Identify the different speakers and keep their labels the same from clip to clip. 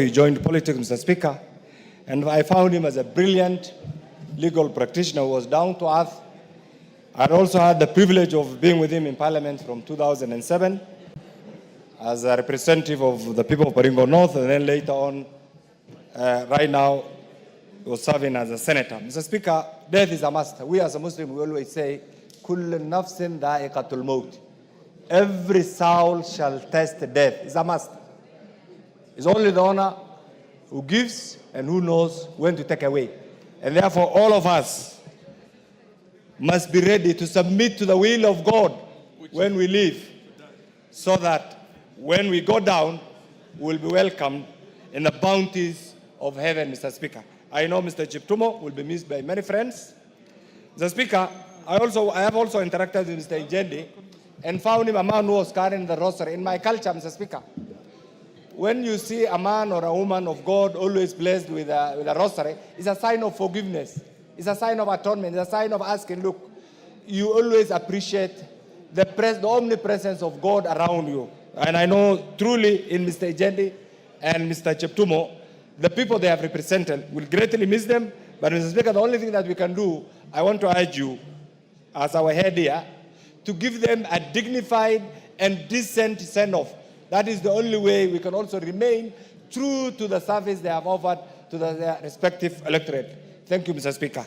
Speaker 1: he joined politics, Mr. Speaker, and I found him as a brilliant legal practitioner who was down to earth. I also had the privilege of being with him in Parliament from 2007 as a representative of the people of Baringo North, and then later on, right now, he was serving as a senator. Mr. Speaker, death is a must. We as a Muslim, we always say, كُلُّ نَفْسٍ ذَائِقَةُ الْمَوْتِ. Every soul shall test death. It's a must. It's only the owner who gives and who knows when to take away. And therefore, all of us must be ready to submit to the will of God when we live, so that when we go down, we'll be welcomed in the bounties of heaven, Mr. Speaker. I know Mr. Chiptumo will be missed by many friends. Mr. Speaker, I have also interacted with Mr. Ijendi and found him a man who was carrying the rosary. In my culture, Mr. Speaker, when you see a man or a woman of God always blessed with a rosary, it's a sign of forgiveness. It's a sign of atonement. It's a sign of asking, look, you always appreciate the omnipresence of God around you. And I know truly in Mr. Ijendi and Mr. Cheptumo, the people they have represented will greatly miss them. But Mr. Speaker, the only thing that we can do, I want to urge you, as our head here, to give them a dignified and decent send-off. That is the only way we can also remain true to the service they have offered to their respective electorate. Thank you, Mr. Speaker.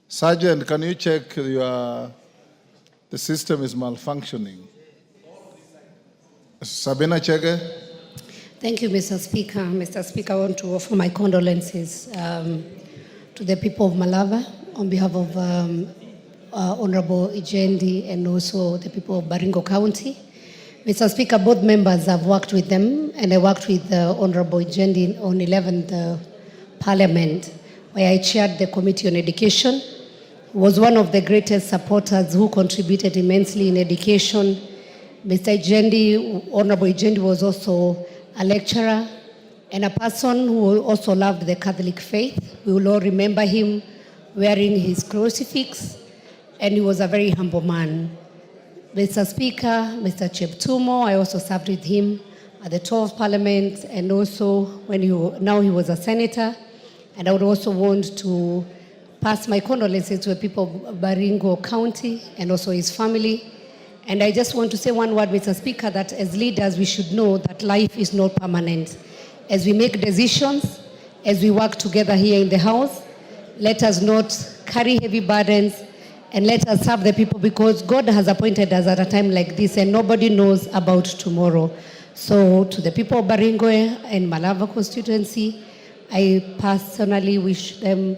Speaker 2: Sergeant, can you check the system is malfunctioning? Sabina Chege.
Speaker 3: Thank you, Mr. Speaker. Mr. Speaker, I want to offer my condolences to the people of Malava on behalf of Honorable Ijendi and also the people of Baringo County. Mr. Speaker, both members have worked with them, and I worked with Honorable Ijendi on 11th Parliament, where I chaired the Committee on Education. He was one of the greatest supporters who contributed immensely in education. Mr. Ijendi, Honorable Ijendi, was also a lecturer and a person who also loved the Catholic faith. We will all remember him wearing his crucifix, and he was a very humble man. Mr. Speaker, Mr. Cheptumo, I also served with him at the 12th Parliament, and also when now he was a senator. And I would also want to pass my condolences to the people of Baringo County and also his family. And I just want to say one word, Mr. Speaker, that as leaders we should know that life is not permanent. As we make decisions, as we work together here in the House, let us not carry heavy burdens, and let us serve the people, because God has appointed us at a time like this and nobody knows about tomorrow. So to the people of Baringo and Malava constituency, I personally wish them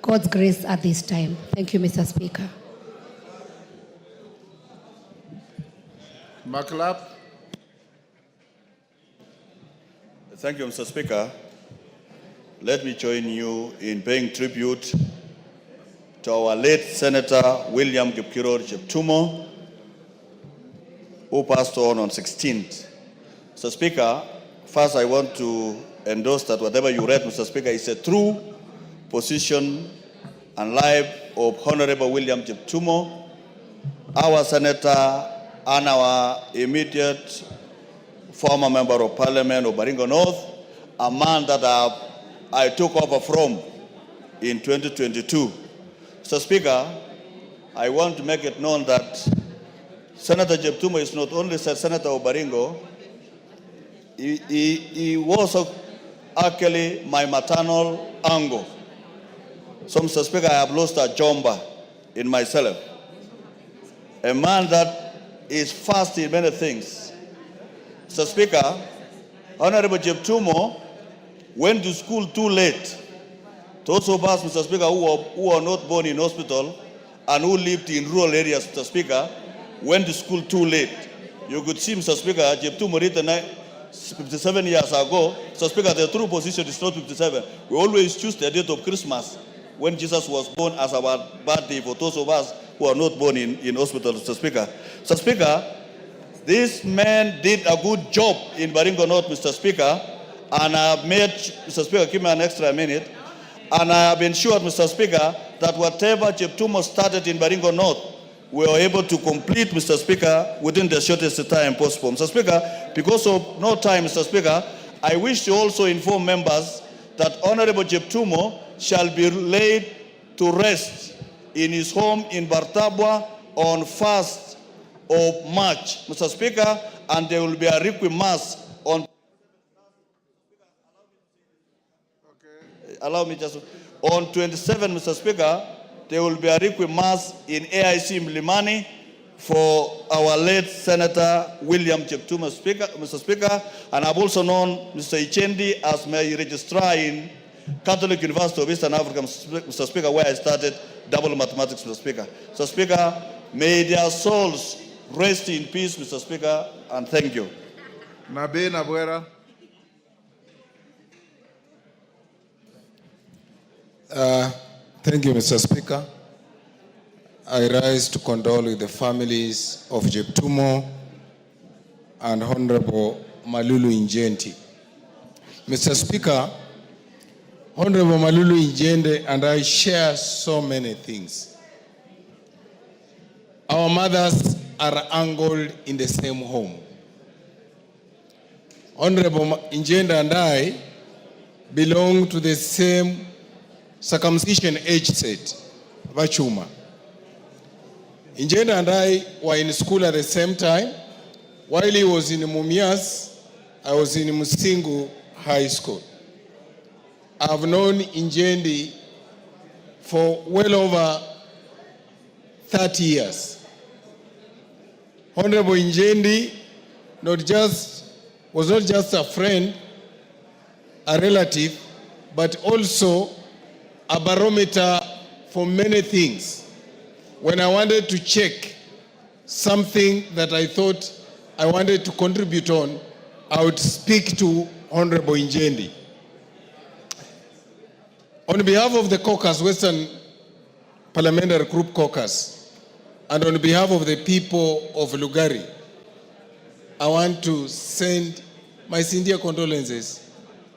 Speaker 3: God's grace at this time. Thank you, Mr. Speaker.
Speaker 2: Maklap.
Speaker 4: Thank you, Mr. Speaker. Let me join you in paying tribute to our late Senator William Kipkiror Cheptumo, who passed on 16th. Mr. Speaker, first I want to endorse that whatever you read, Mr. Speaker, is a true position and life of Honorable William Cheptumo, our Senator and our immediate former Member of Parliament of Baringo North, a man that I took over from in 2022. Mr. Speaker, I want to make it known that Senator Cheptumo is not only Senator of Baringo, he was actually my maternal uncle. So, Mr. Speaker, I have lost a jomba in myself. A man that is fast in many things. Mr. Speaker, Honorable Cheptumo went to school too late. Those of us, Mr. Speaker, who are not born in hospital and who lived in rural areas, Mr. Speaker, went to school too late. You could see, Mr. Speaker, Cheptumo written 57 years ago. Mr. Speaker, the true position is not 57. We always choose the date of Christmas when Jesus was born as our birthday for those of us who are not born in hospital, Mr. Speaker. Mr. Speaker, this man did a good job in Baringo North, Mr. Speaker, and I have made, Mr. Speaker, give me an extra minute, and I have ensured, Mr. Speaker, that whatever Cheptumo started in Baringo North, we were able to complete, Mr. Speaker, within the shortest time possible. Mr. Speaker, because of no time, Mr. Speaker, I wish to also inform members that Honorable Jeptumo shall be laid to rest in his home in Bartabwa on 1st of March, Mr. Speaker, and there will be a requiem mass on. Allow me just on 27, Mr. Speaker. There will be a requiem mass in AIC Mlimani for our late Senator William Jeptumo, Mr. Speaker, and I've also known Mr. Ichendi as my registrar in Catholic University of Eastern Africa, Mr. Speaker, where I started double mathematics, Mr. Speaker. Mr. Speaker, may their souls rest in peace, Mr. Speaker, and thank you.
Speaker 2: Nabe Nabwera.
Speaker 5: Thank you, Mr. Speaker. I rise to condole with the families of Jeptumo and Honorable Malulu Injenti. Mr. Speaker, Honorable Malulu Injenti and I share so many things. Our mothers are angled in the same home. Honorable Injenti and I belong to the same circumcision age set, Vachuma. Injenti and I were in school at the same time. While he was in Mumias, I was in Musingu High School. I've known Injenti for well over 30 years. Honorable Injenti was not just a friend, a relative, but also a barometer for many things. When I wanted to check something that I thought I wanted to contribute on, I would speak to Honorable Injenti. On behalf of the caucus, Western Parliamentary Group Caucus, and on behalf of the people of Lugari, I want to send my sincere condolences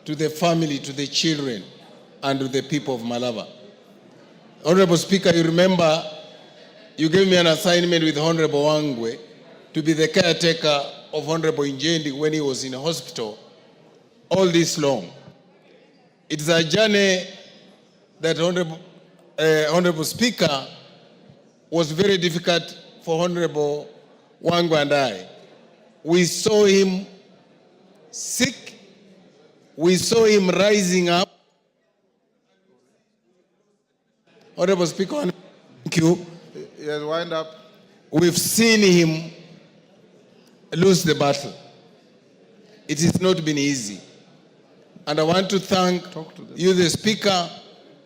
Speaker 5: to the family, to the children, and to the people of Malava. Honorable Speaker, you remember you gave me an assignment with Honorable Wangwe to be the caretaker of Honorable Injenti when he was in a hospital all this long. It's a journey that Honorable Speaker was very difficult for Honorable Wangwe and I. We saw him sick. We saw him rising up. Honorable Speaker, thank you.
Speaker 2: Yes, wind up.
Speaker 5: We've seen him lose the battle. It has not been easy. And I want to thank you, the Speaker,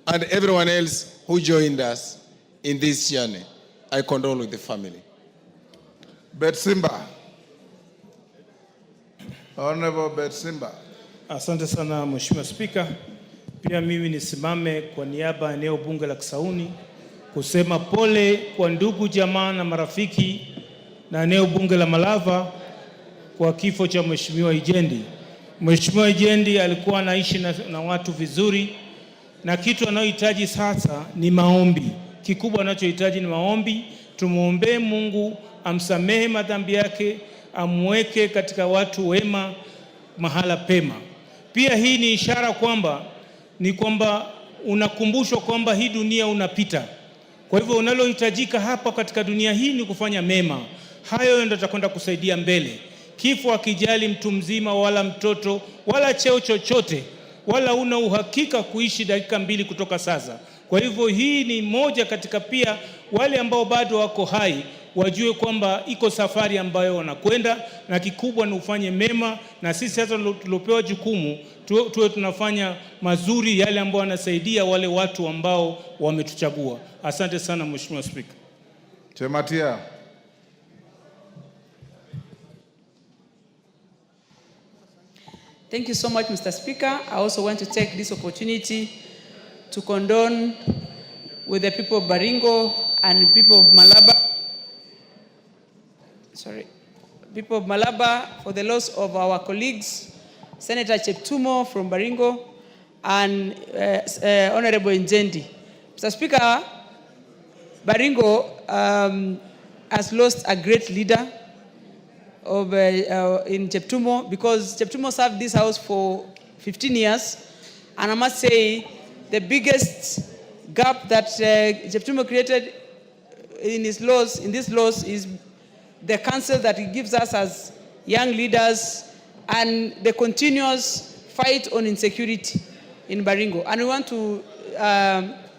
Speaker 5: and everyone else who joined us in this journey. I condole with the family.
Speaker 2: Betsimba. Honorable Betsimba.
Speaker 6: Asante sana Mheshimiwa Spika. Pia mimi nisimame kwa niaba ya eneo bunge la Kisauni kusema pole kwa ndugu jamaa na marafiki na eneo bunge la Malava kwa kifo cha Mheshimiwa Injenti. Mheshimiwa Injenti alikuwa anaishi na watu vizuri, na kitu anayohitaji sasa ni maombi. Kikubwa anachohitaji ni maombi. Tumuombe Mungu amsamehe madhambi yake, amweke katika watu wema mahala pema. Pia hii ni ishara kwamba unakumbushwa kwamba hii dunia unapita. Kwa hivyo unalohitajika hapa katika dunia hii ni kufanya mema. Hayo ndio yatakwenda kusaidia mbele. Kifo hakijali mtu mzima wala mtoto wala cheo chochote, wala una uhakika kuishi dakika 2 kutoka sasa. Kwa hivyo hii ni moja katika pia wale ambao bado wako hai wajue kwamba iko safari ambayo wanakwenda, na kikubwa ni ufanye mema, na sisi sasa tulopewa jukumu tuwe tunafanya mazuri yale ambao wanasaidia wale watu ambao wametuchagua. Asante sana Mheshimiwa Speaker.
Speaker 2: Chematia.
Speaker 7: Thank you so much, Mr. Speaker. I also want to take this opportunity to condone with the people of Baringo and people of Malaba. People of Malaba for the loss of our colleagues, Senator Jeptumo from Baringo and Honorable Injenti. Mr. Speaker, Baringo has lost a great leader in Cheptumo, because Cheptumo served this house for 15 years. And I must say, the biggest gap that Cheptumo created in these laws is the counsel that it gives us as young leaders and the continuous fight on insecurity in Baringo. And we want to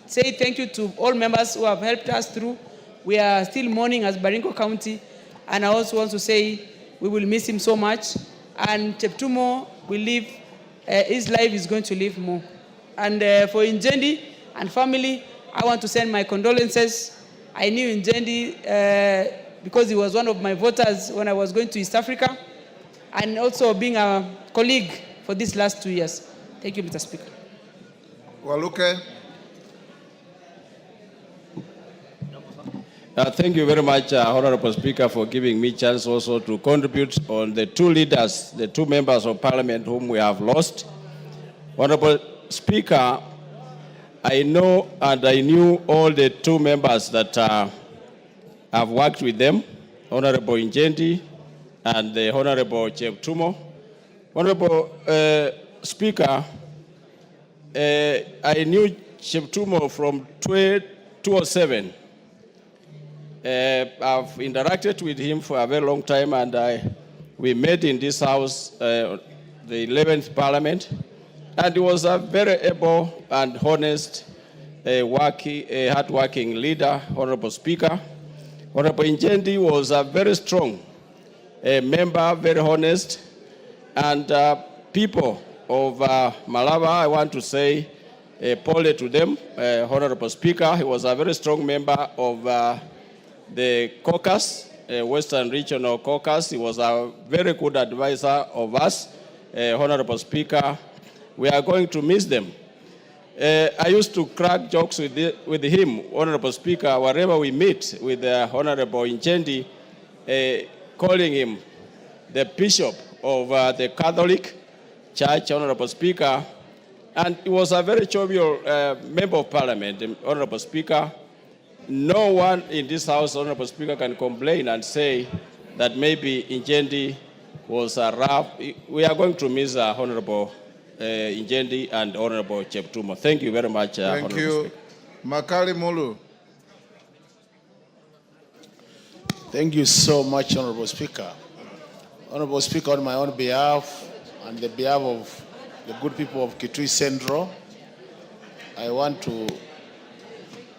Speaker 7: say thank you to all members who have helped us through. We are still mourning as Baringo County, and I also want to say we will miss him so much. And Cheptumo will live, his life is going to live more. And for Injendi and family, I want to send my condolences. I knew Injendi because he was one of my voters when I was going to East Africa, and also being a colleague for these last 2 years. Thank you, Mr. Speaker.
Speaker 2: Waluke.
Speaker 8: Thank you very much, Honorable Speaker, for giving me chance also to contribute on the two leaders, the two members of Parliament whom we have lost. Honorable Speaker, I know and I knew all the two members that have worked with them, Honorable Injendi and the Honorable Cheptumo. Honorable Speaker, I knew Cheptumo from 2007. I've interacted with him for a very long time, and we met in this house, the 11th Parliament, and he was a very able and honest, hard-working leader, Honorable Speaker. Honorable Injendi was a very strong member, very honest, and people of Malava, I want to say pole to them, Honorable Speaker. He was a very strong member of the caucus, Western Regional Caucus. He was a very good advisor of us, Honorable Speaker. We are going to miss them. I used to crack jokes with him, Honorable Speaker, wherever we meet with Honorable Injendi, calling him the Bishop of the Catholic Church, Honorable Speaker. And he was a very jovial member of Parliament, Honorable Speaker. No one in this House, Honorable Speaker, can complain and say that maybe Injendi was rough. We are going to miss Honorable Injendi and Honorable Cheptumo. Thank you very much,
Speaker 2: Thank you. Makali Mulu.
Speaker 9: Thank you so much, Honorable Speaker. Honorable Speaker, on my own behalf and the behalf of the good people of Kitui Central, I want to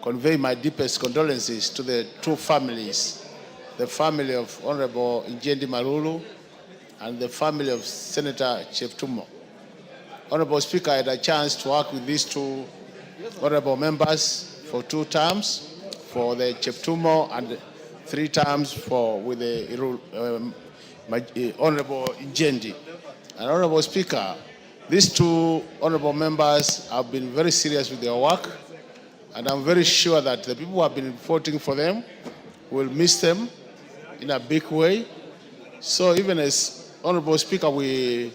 Speaker 9: convey my deepest condolences to the two families, the family of Honorable Injendi Malulu and the family of Senator Cheptumo. Honorable Speaker, I had a chance to work with these two honorable members for 2 terms, for the Cheptumo, and 3 terms with the Honorable Injendi. And Honorable Speaker, these 2 honorable members have been very serious with their work, and I'm very sure that the people who have been voting for them will miss them in a big way. So even as Honorable Speaker, we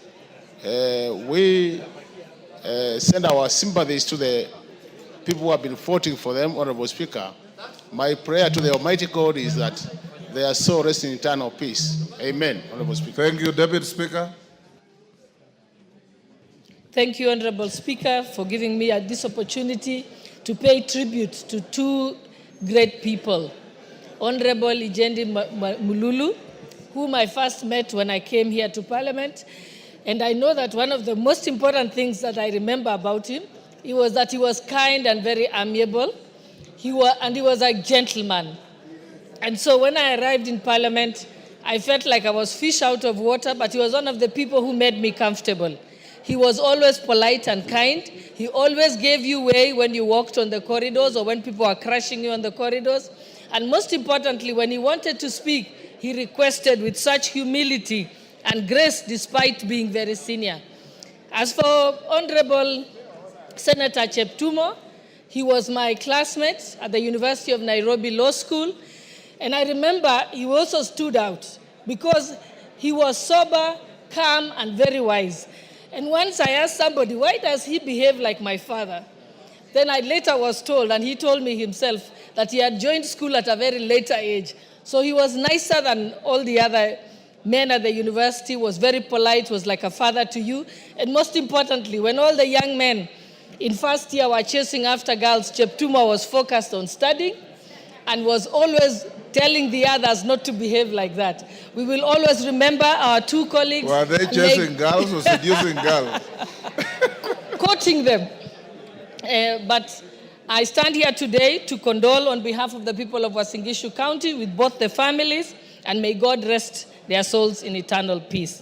Speaker 9: send our sympathies to the people who have been voting for them, Honorable Speaker. My prayer to the Almighty God is that they are so rest in eternal peace. Amen, Honorable Speaker.
Speaker 2: Thank you, Deputy Speaker.
Speaker 10: Thank you, Honorable Speaker, for giving me this opportunity to pay tribute to 2 great people. Honorable Injendi Mululu, whom I first met when I came here to Parliament. And I know that one of the most important things that I remember about him, was that he was kind and very amiable. He was a gentleman. And so when I arrived in Parliament, I felt like I was fish out of water, but he was one of the people who made me comfortable. He was always polite and kind. He always gave you way when you walked on the corridors or when people were crushing you on the corridors. And most importantly, when he wanted to speak, he requested with such humility and grace despite being very senior. As for Honorable Senator Cheptumo, he was my classmate at the University of Nairobi Law School. And I remember he also stood out because he was sober, calm, and very wise. And once I asked somebody, why does he behave like my father? Then I later was told, and he told me himself, that he had joined school at a very later age. So he was nicer than all the other men at the university, was very polite, was like a father to you. And most importantly, when all the young men in first year were chasing after girls, Cheptumo was focused on studying and was always telling the others not to behave like that. We will always remember our two colleagues.
Speaker 2: Were they chasing girls or seducing girls?
Speaker 10: Quoting them. But I stand here today to condole on behalf of the people of Uasin Gishu County with both the families, and may God rest their souls in eternal peace.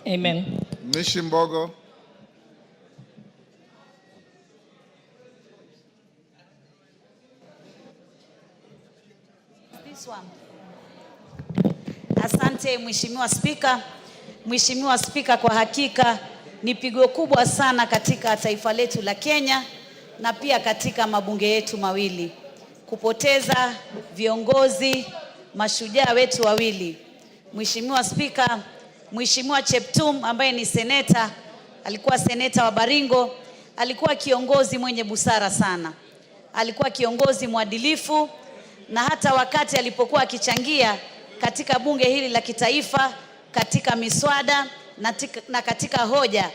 Speaker 10: Amen.
Speaker 2: Mishimbogo.
Speaker 11: This one. Asante Mheshimiwa Spika. Mheshimiwa Spika, kwa hakika ni pigo kubwa sana katika taifa letu la Kenya na pia katika mabunge yetu mawili. Kupoteza viongozi mashujaa wetu wawili. Mheshimiwa Spika, Mheshimiwa Cheptum ambaye ni seneta, alikuwa seneta wa Baringo, alikuwa kiongozi mwenye busara sana. Alikuwa kiongozi mwadilifu, na hata wakati alipokuwa akichangia katika bunge hili la kitaifa, katika miswada na katika hoja,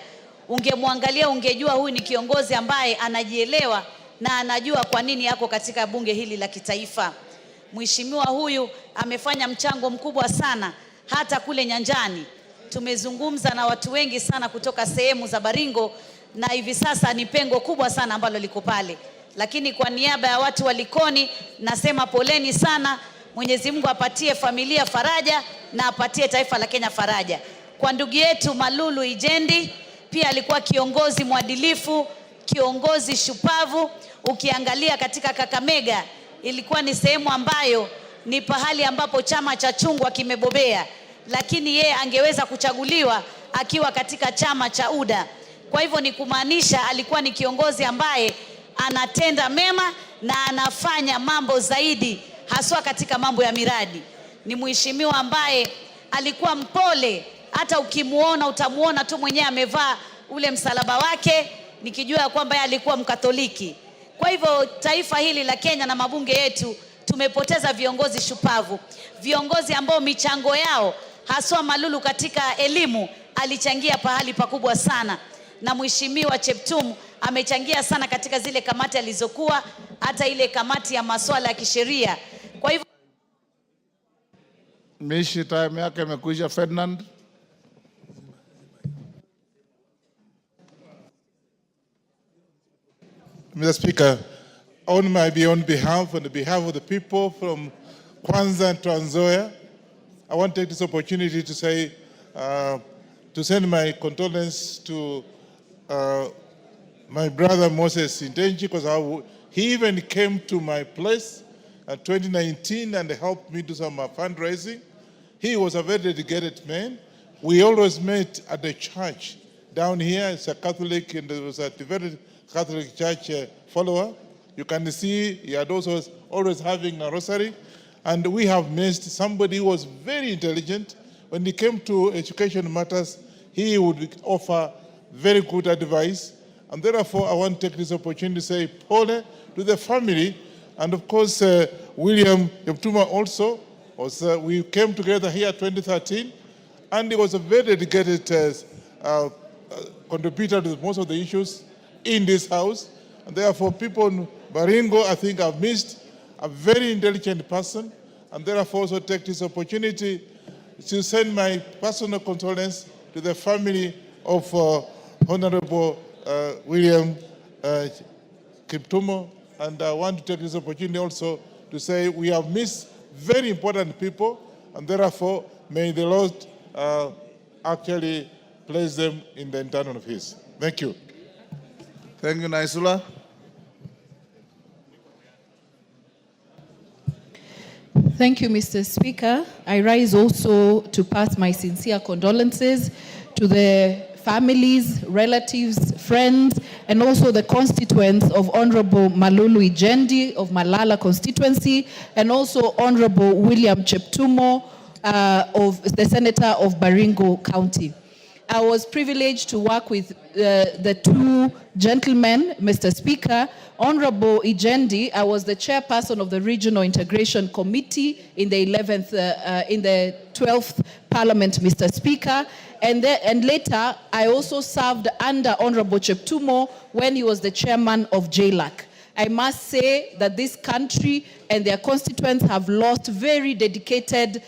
Speaker 11: ungemwangalia ungejua huyu ni kiongozi ambaye anajielewa na anajua kwa nini yako katika bunge hili la kitaifa. Mheshimiwa huyu amefanya mchango mkubwa sana hata kule nyanjani. Tumezungumza na watu wengi sana kutoka sehemu za Baringo, na hivi sasa ni pengo kubwa sana ambalo liko pale. Lakini kwa niaba ya watu wa Likoni nasema poleni sana. Mwenyezi Mungu apatie familia faraja na apatie taifa la Kenya faraja. Kwa ndugu yetu Malulu Ijendi, pia alikuwa kiongozi mwadilifu, kiongozi shupavu. Ukiangalia katika Kakamega, ilikuwa ni sehemu ambayo ni pahali ambapo chama cha chungwa kimebobea, lakini yeye angeweza kuchaguliwa akiwa katika chama cha UDA. Kwa hivyo ni kumaanisha alikuwa ni kiongozi ambaye anatenda mema na anafanya mambo zaidi, haswa katika mambo ya miradi. Ni mheshimiwa ambaye alikuwa mpole, hata ukimuona utamuona tu mwenyewe amevaa ule msalaba wake, nikijua kwamba yeye alikuwa Mkatoliki. Kwa hivyo taifa hili la Kenya na mabunge yetu tumepoteza viongozi shupavu, viongozi ambao michango yao, haswa Malulu katika elimu, alichangia pahali pakubwa sana, na mheshimiwa Cheptum amechangia sana katika zile kamati alizokuwa, hata ile kamati ya masuala ya kisheria. Kwa hivyo
Speaker 2: Mishi, time yake imekuisha. Ferdinand.
Speaker 12: Mr. Speaker, on behalf of the people from Kwanza and Trans Nzoia, I want to take this opportunity to say, to send my condolences to my brother Moses Intenji, because he even came to my place in 2019 and helped me do some fundraising. He was a very dedicated man. We always met at the church down here. It's a Catholic, and there was a devoted Catholic church follower. You can see he had also always having a rosary. And we have missed somebody who was very intelligent. When he came to education matters, he would offer very good advice. And therefore, I want to take this opportunity to say pole to the family. And of course, William Cheptumo also. We came together here in 2013, and he was a very dedicated contributor to most of the issues in this house. And therefore, people in Baringo, I think, have missed a very intelligent person, and therefore also take this opportunity to send my personal condolence to the family of Honorable William Cheptumo. And I want to take this opportunity also to say we have missed very important people, and therefore may the Lord actually place them in the eternal peace. Thank you.
Speaker 2: Thank you, Naisula.
Speaker 13: Thank you, Mr. Speaker. I rise also to pass my sincere condolences to the families, relatives, friends, and also the constituents of Honorable Malulu Ijendi of Malala constituency, and also Honorable William Cheptumo, of the Senator of Baringo County. I was privileged to work with the two gentlemen, Mr. Speaker. Honorable Ijendi, I was the chairperson of the Regional Integration Committee in the 12th Parliament, Mr. Speaker. And later, I also served under Honorable Cheptumo when he was the chairman of JLAC. I must say that this country and their constituents have lost very dedicated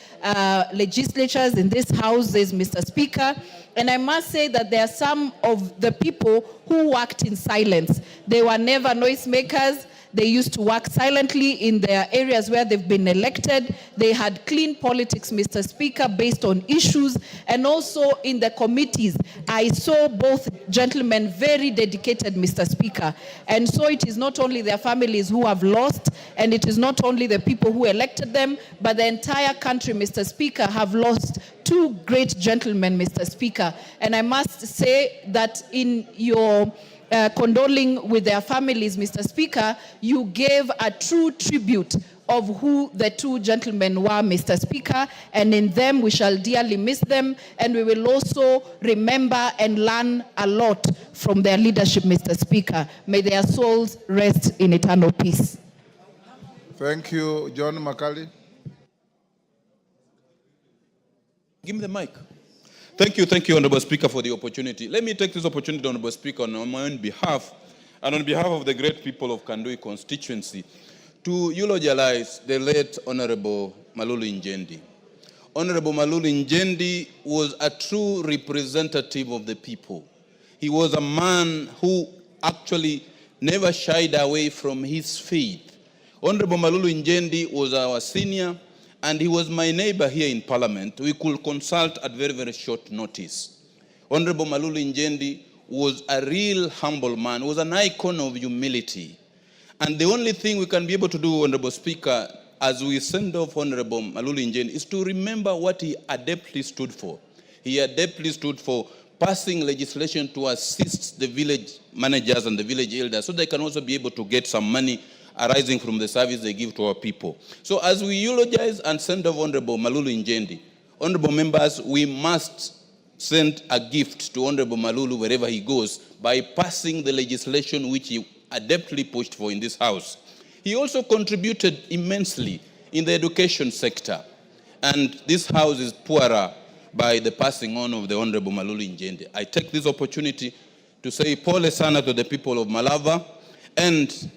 Speaker 13: legislatures in this house, Mr. Speaker. And I must say that there are some of the people who worked in silence. They were never noisemakers. They used to work silently in their areas where they've been elected. They had clean politics, Mr. Speaker, based on issues. And also in the committees, I saw both gentlemen very dedicated, Mr. Speaker. And so it is not only their families who have lost, and it is not only the people who elected them, but the entire country, Mr. Speaker, have lost two great gentlemen, Mr. Speaker. And I must say that in your condoling with their families, Mr. Speaker, you gave a true tribute of who the two gentlemen were, Mr. Speaker, and in them we shall dearly miss them, and we will also remember and learn a lot from their leadership, Mr. Speaker. May their souls rest in eternal peace.
Speaker 2: Thank you, John Makali.
Speaker 14: Give me the mic. Thank you, Honorable Speaker, for the opportunity. Let me take this opportunity, Honorable Speaker, on my own behalf and on behalf of the great people of Kandui constituency to eulogize the late Honorable Malulu Njendi. Honorable Malulu Njendi was a true representative of the people. He was a man who actually never shied away from his faith. Honorable Malulu Njendi was our senior, and he was my neighbor here in Parliament. We could consult at very, very short notice. Honorable Malulu Njendi was a real humble man, was an icon of humility. And the only thing we can be able to do, Honorable Speaker, as we send off Honorable Malulu Njendi, is to remember what he adeptly stood for. He adeptly stood for passing legislation to assist the village managers and the village elders so they can also be able to get some money arising from the service they give to our people. So as we eulogize and send off Honorable Malulu Njendi, honorable members, we must send a gift to Honorable Malulu wherever he goes by passing the legislation which he adeptly pushed for in this house. He also contributed immensely in the education sector, and this house is poorer by the passing on of the Honorable Malulu Njendi. I take this opportunity to say pole sana to the people of Malava and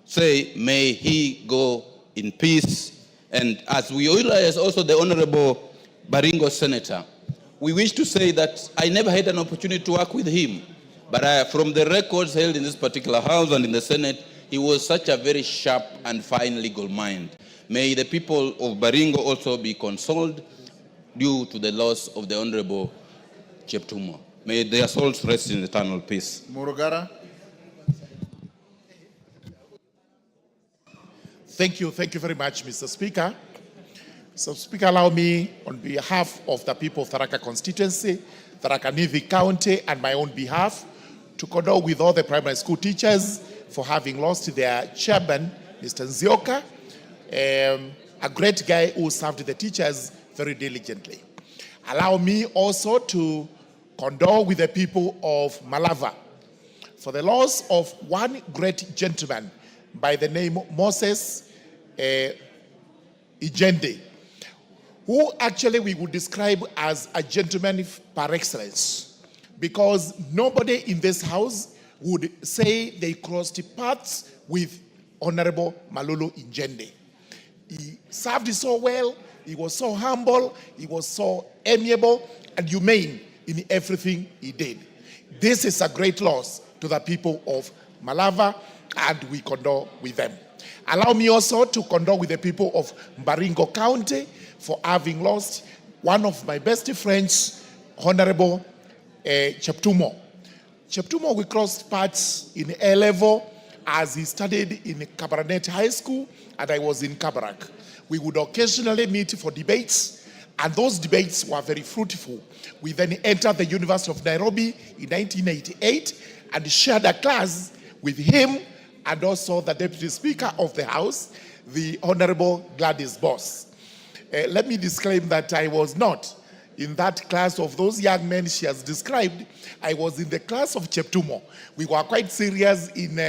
Speaker 14: say, may he go in peace. And as we eulogize also the Honorable Baringo Senator, we wish to say that I never had an opportunity to work with him, but from the records held in this particular house and in the Senate, he was such a very sharp and fine legal mind. May the people of Baringo also be consoled due to the loss of the Honorable Cheptumo. May their souls rest in eternal peace.
Speaker 2: Murugara.
Speaker 15: Thank you very much, Mr. Speaker. So, Speaker, allow me, on behalf of the people of Tharaka constituency, Tharaka Nithi County, and my own behalf, to condole with all the primary school teachers for having lost their chairman, Mr. Nzioka, a great guy who served the teachers very diligently. Allow me also to condole with the people of Malava for the loss of one great gentleman by the name Moses Ijendi, who actually we would describe as a gentleman par excellence, because nobody in this house would say they crossed paths with Honorable Malulu Njendi. He served so well, he was so humble, he was so amiable and humane in everything he did. This is a great loss to the people of Malava, and we condole with them. Allow me also to condole with the people of Baringo County for having lost one of my best friends, Honorable Cheptumo. Cheptumo, we crossed paths in A level as he studied in Kabarnet High School, and I was in Kabarak. We would occasionally meet for debates, and those debates were very fruitful. We then entered the University of Nairobi in 1988 and shared a class with him and also the Deputy Speaker of the House, the Honorable Gladys Boss. Let me disclaim that I was not in that class of those young men she has described, I was in the class of Cheptumo. We were quite serious in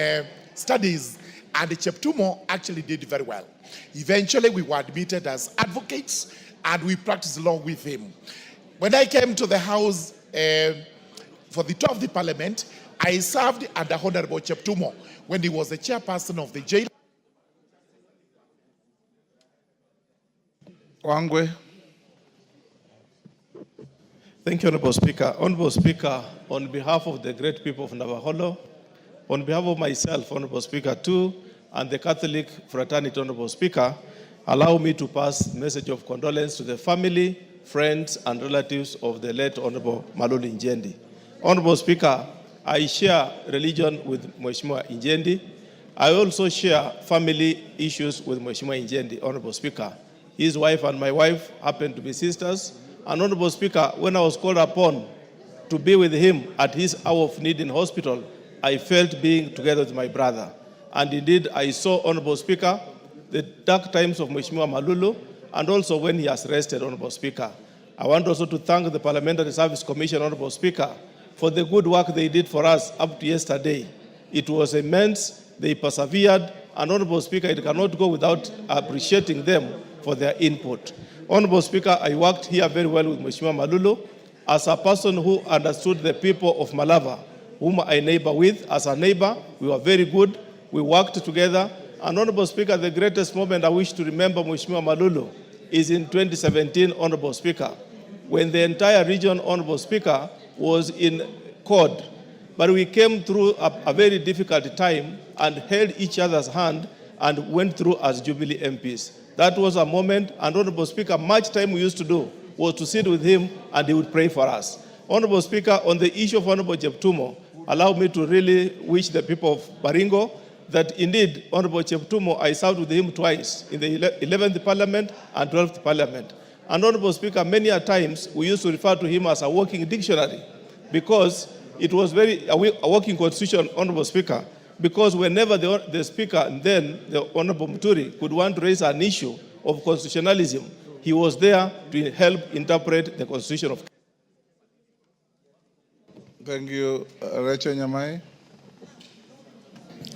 Speaker 15: studies, and Cheptumo actually did very well. Eventually, we were admitted as advocates, and we practiced law with him. When I came to the House for the tour of the Parliament, I served under Honorable Cheptumo when he was the chairperson of the jail.
Speaker 2: Wangwe.
Speaker 16: Thank you, Honorable Speaker. Honorable Speaker, on behalf of the great people of Navaholo, on behalf of myself, Honorable Speaker, too, and the Catholic fraternity, Honorable Speaker, allow me to pass a message of condolence to the family, friends, and relatives of the late Honorable Malulu Injendi. Honorable Speaker, I share religion with Mheshimiwa Injendi. I also share family issues with Mheshimiwa Injendi, Honorable Speaker. His wife and my wife happen to be sisters. And Honorable Speaker, when I was called upon to be with him at his hour of need in hospital, I felt being together with my brother. And indeed, I saw, Honorable Speaker, the dark times of Mheshimiwa Malulu, and also when he has rested, Honorable Speaker. I want also to thank the Parliamentary Service Commission, Honorable Speaker, for the good work they did for us up to yesterday. It was immense, they persevered, and Honorable Speaker, it cannot go without appreciating them for their input. Honorable Speaker, I worked here very well with Mheshimiwa Malulu as a person who understood the people of Malava, whom I neighbor with. As a neighbor, we were very good. We worked together. And Honorable Speaker, the greatest moment I wish to remember Mheshimiwa Malulu is in 2017, Honorable Speaker, when the entire region, Honorable Speaker, was in COD. But we came through a very difficult time and held each other's hand and went through as Jubilee MPs. That was a moment, and Honorable Speaker, much time we used to do was to sit with him and he would pray for us. Honorable Speaker, on the issue of Honorable Cheptumo, allow me to really wish the people of Baringo that indeed, Honorable Cheptumo, I served with him twice in the 11th Parliament and 12th Parliament. And Honorable Speaker, many a times we used to refer to him as a walking dictionary because it was a working constitution, Honorable Speaker, because whenever the Speaker and then the Honorable Muturi could want to raise an issue of constitutionalism, he was there to help interpret the Constitution of.
Speaker 2: Thank you, Rachel Nyamai.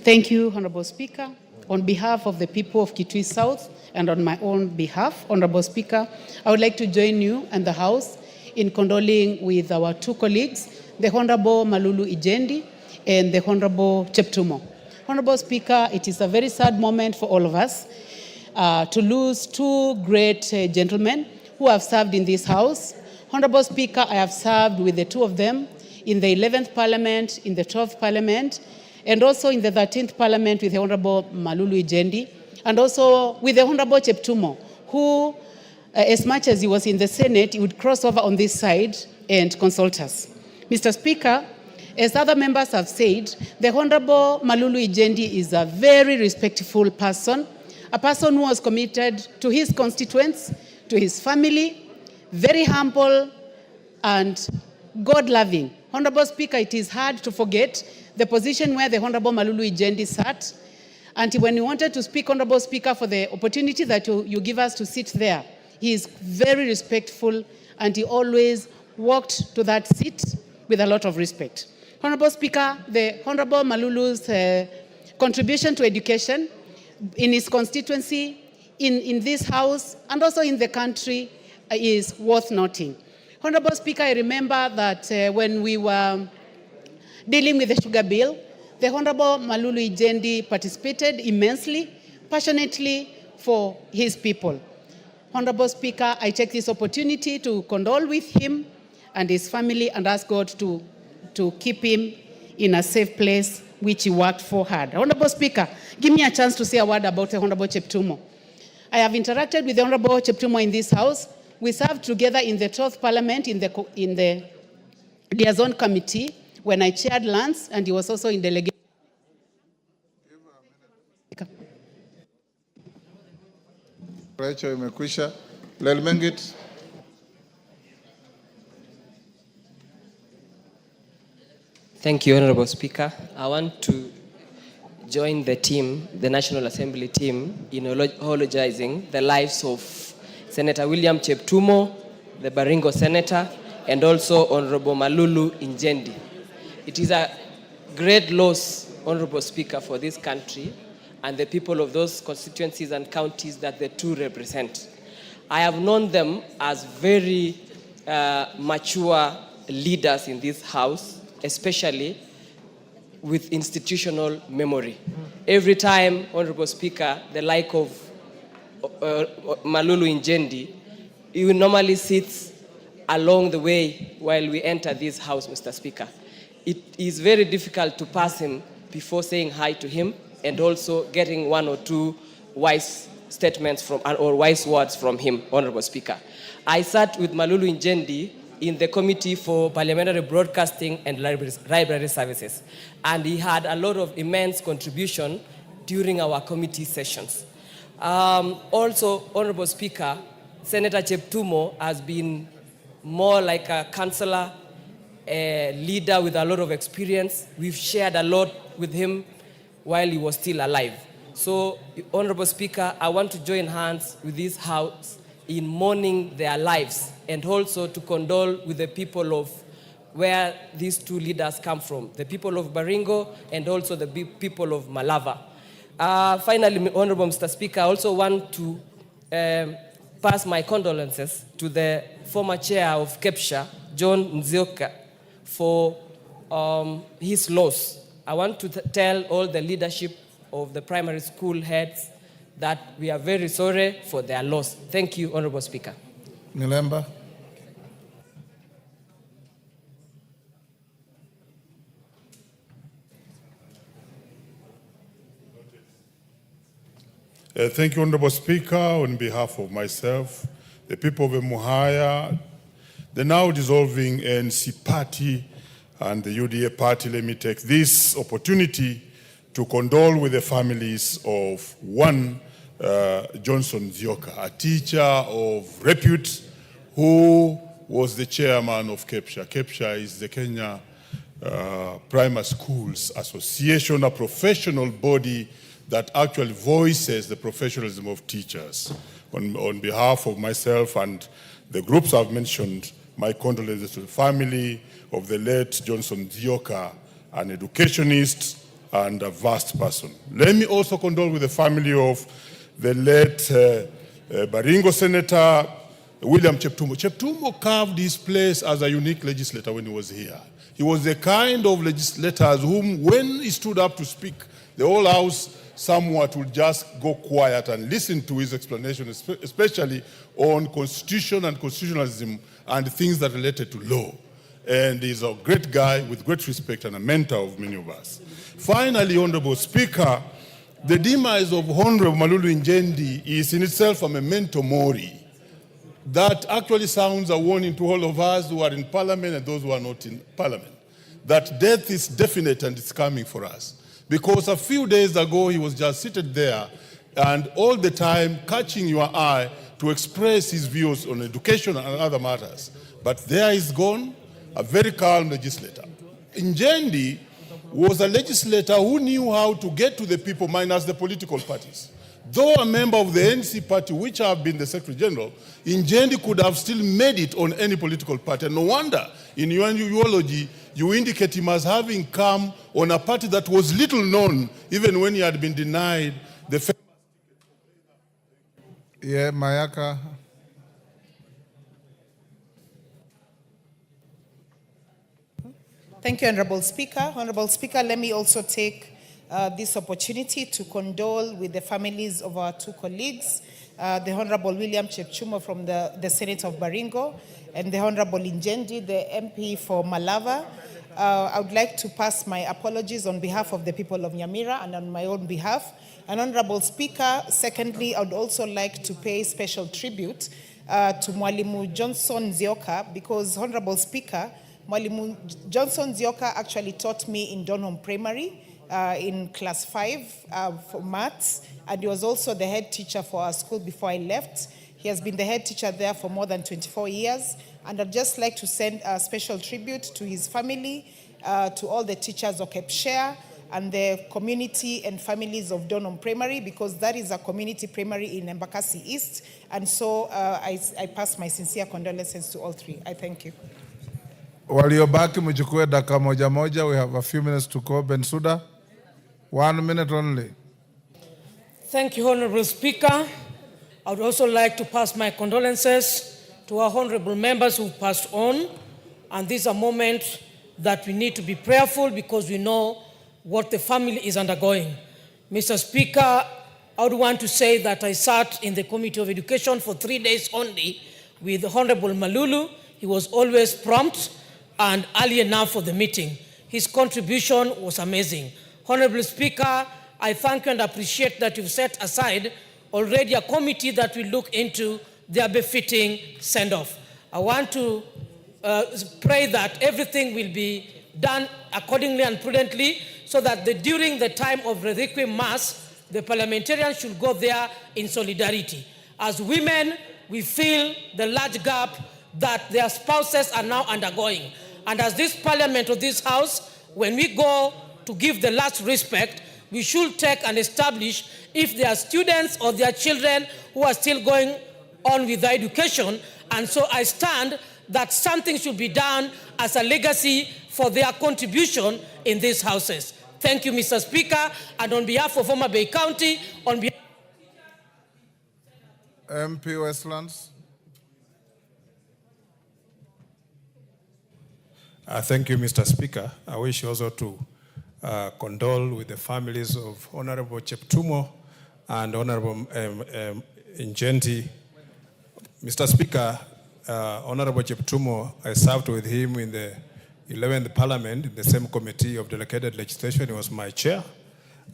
Speaker 17: Thank you, Honorable Speaker. On behalf of the people of Kitui South and on my own behalf, Honorable Speaker, I would like to join you and the House in condoling with our two colleagues, the Honorable Malulu Ijendi and the Honorable Cheptumo. Honorable Speaker, it is a very sad moment for all of us to lose two great gentlemen who have served in this House. Honorable Speaker, I have served with the two of them in the 11th Parliament, in the 12th Parliament, and also in the 13th Parliament with the Honorable Malulu Ijendi, and also with the Honorable Cheptumo, who, as much as he was in the Senate, he would cross over on this side and consult us. Mr. Speaker, as other members have said, the Honorable Malulu Ijendi is a very respectful person, a person who was committed to his constituents, to his family, very humble and God-loving. Honorable Speaker, it is hard to forget the position where the Honorable Malulu Ijendi sat. And when he wanted to speak, Honorable Speaker, for the opportunity that you give us to sit there, he is very respectful and he always walked to that seat with a lot of respect. Honorable Speaker, the Honorable Malulu's contribution to education in his constituency, in this House, and also in the country is worth noting. Honorable Speaker, I remember that when we were dealing with the sugar bill, the Honorable Malulu Ijendi participated immensely, passionately for his people. Honorable Speaker, I take this opportunity to condole with him and his family and ask God to keep him in a safe place which he worked for hard. Honorable Speaker, give me a chance to say a word about the Honorable Cheptumo. I have interacted with the Honorable Cheptumo in this House. We served together in the 12th Parliament in the liaison committee when I chaired lands, and he was also in delegation.
Speaker 2: Rachel imekwisha. Lelmengit.
Speaker 18: Thank you, Honorable Speaker. I want to join the team, the National Assembly team, in eulogizing the lives of Senator William Cheptumo, the Baringo Senator, and also Honorable Malulu Injendi. It is a great loss, Honorable Speaker, for this country and the people of those constituencies and counties that the two represent. I have known them as very mature leaders in this House, especially with institutional memory. Every time, Honorable Speaker, the like of Malulu Injendi, he normally sits along the way while we enter this House, Mr. Speaker. It is very difficult to pass him before saying hi to him and also getting one or two wise statements from, or wise words from him, Honorable Speaker. I sat with Malulu Injendi in the Committee for Parliamentary Broadcasting and Library Services, and he had a lot of immense contribution during our committee sessions. Also, Honorable Speaker, Senator Cheptumo has been more like a counselor, a leader with a lot of experience. We've shared a lot with him while he was still alive. So, Honorable Speaker, I want to join hands with this House in mourning their lives and also to condole with the people of where these two leaders come from, the people of Baringo and also the people of Malava. Finally, Honorable Mr. Speaker, I also want to pass my condolences to the former chair of KEPSHA, John Nzioka, for his loss. I want to tell all the leadership of the primary school heads that we are very sorry for their loss. Thank you, Honorable Speaker.
Speaker 2: Nilemba.
Speaker 19: Thank you, Honorable Speaker. On behalf of myself, the people of Emuhaya, the now dissolving ANC party and the UDA party, let me take this opportunity to condole with the families of one Johnson Nzioka, a teacher of repute who was the chairman of KEPSHA. KEPSHA is the Kenya Primary Schools Association, a professional body that actually voices the professionalism of teachers. On behalf of myself and the groups I've mentioned, my condolences to the family of the late Johnson Nzioka, an educationist and a vast person. Let me also condole with the family of the late Baringo Senator William Cheptumo. Cheptumo carved his place as a unique legislator when he was here. He was the kind of legislators whom, when he stood up to speak, the whole House somewhat would just go quiet and listen to his explanation, especially on constitution and constitutionalism and things that related to law. And he's a great guy with great respect and a mentor of many of us. Finally, Honorable Speaker, the demise of Honorable Malulu Injendi is in itself a memento mori. That actually sounds a warning to all of us who are in Parliament and those who are not in Parliament, that death is definite and it's coming for us. Because a few days ago, he was just seated there and all the time catching your eye to express his views on education and other matters. But there he's gone, a very calm legislator. Injendi was a legislator who knew how to get to the people minus the political parties. Though a member of the NC party, which I have been the Secretary General, Injendi could have still made it on any political party. And no wonder, in your eulogy, you indicate him as having come on a party that was little known, even when he had been denied the famous ticket.
Speaker 2: Yeah, Mayaka.
Speaker 20: Thank you, Honorable Speaker. Honorable Speaker, let me also take this opportunity to condole with the families of our two colleagues, the Honorable William Cheptumo from the Senate of Baringo and the Honorable Injendi, the MP for Malava. I would like to pass my apologies on behalf of the people of Nyamira and on my own behalf. And Honorable Speaker, secondly, I would also like to pay special tribute to Mwalimu Johnson Nzioka because, Honorable Speaker, Mwalimu Johnson Nzioka actually taught me in Donholm Primary in class 5 for maths, and he was also the head teacher for our school before I left. He has been the head teacher there for more than 24 years, and I'd just like to send a special tribute to his family, to all the teachers of KEPSHA, and the community and families of Donholm Primary, because that is a community primary in Embakasi East. And so I pass my sincere condolences to all three. I thank you.
Speaker 2: Waliobaki mchukue dakika moja moja. We have a few minutes to go. Bensouda, 1 minute only.
Speaker 21: Thank you, Honorable Speaker. I would also like to pass my condolences to our honorable members who passed on. And this is a moment that we need to be prayerful because we know what the family is undergoing. Mr. Speaker, I would want to say that I sat in the Committee of Education for 3 days only with Honorable Malulu. He was always prompt and early enough for the meeting. His contribution was amazing. Honorable Speaker, I thank you and appreciate that you've set aside already a committee that will look into their befitting send-off. I want to pray that everything will be done accordingly and prudently so that during the time of the Requiem Mass, the parliamentarians should go there in solidarity. As women, we feel the large gap that their spouses are now undergoing. And as this parliament or this house, when we go to give the last respect, we should take and establish if there are students or their children who are still going on with their education. And so I stand that something should be done as a legacy for their contribution in these houses. Thank you, Mr. Speaker. And on behalf of Homa Bay County, on behalf
Speaker 2: MP Westlands.
Speaker 22: Thank you, Mr. Speaker. I wish also to condole with the families of Honorable Cheptumo and Honorable Injenti. Mr. Speaker, Honorable Cheptumo, I served with him in the 11th Parliament, in the same committee of delegated legislation. He was my chair,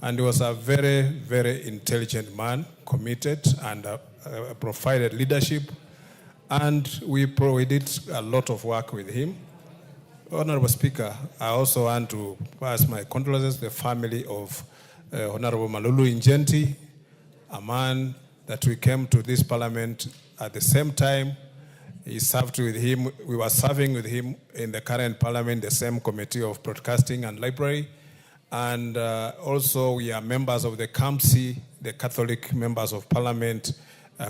Speaker 22: and he was a very, very intelligent man, committed, and provided leadership. And we did a lot of work with him. Honorable Speaker, I also want to pass my condolences to the family of Honorable Malulu Injenti, a man that we came to this parliament at the same time. He served with him, we were serving with him in the current parliament, the same committee of broadcasting and library. And also we are members of the CAMC, the Catholic Members of Parliament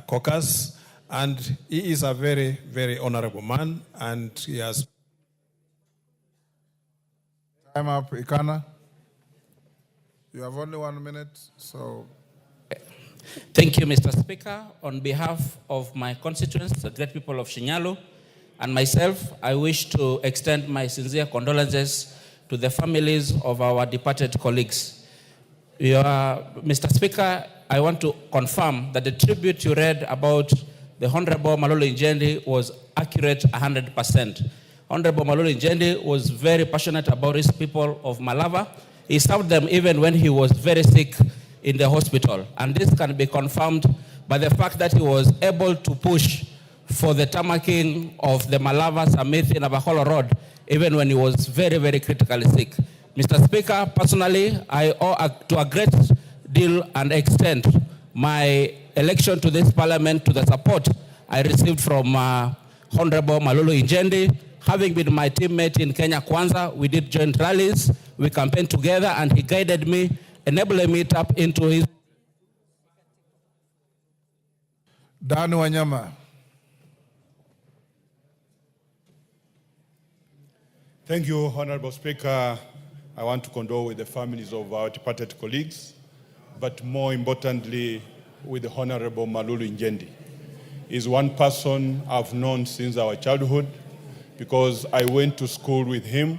Speaker 22: caucus. And he is a very, very honorable man, and he has...
Speaker 2: Time up, Ikana. You have only 1 minute, so...
Speaker 23: Thank you, Mr. Speaker. On behalf of my constituents, the great people of Shinyalu, and myself, I wish to extend my sincere condolences to the families of our departed colleagues. Mr. Speaker, I want to confirm that the tribute you read about the Honorable Malulu Injendi was accurate 100%. Honorable Malulu Injendi was very passionate about his people of Malava. He served them even when he was very sick in the hospital. And this can be confirmed by the fact that he was able to push for the tamaking of the Malava Samithi Navakholo Road, even when he was very, very critically sick. Mr. Speaker, personally, I owe to a great deal and extent my election to this parliament to the support I received from Honorable Malulu Injendi. Having been my teammate in Kenya Kwanza, we did joint rallies, we campaigned together, and he guided me, enabling me to tap into his...
Speaker 2: Dan Wanyama.
Speaker 19: Thank you, Honorable Speaker. I want to condole with the families of our departed colleagues, but more importantly, with the Honorable Malulu Injendi. He's one person I've known since our childhood, because I went to school with him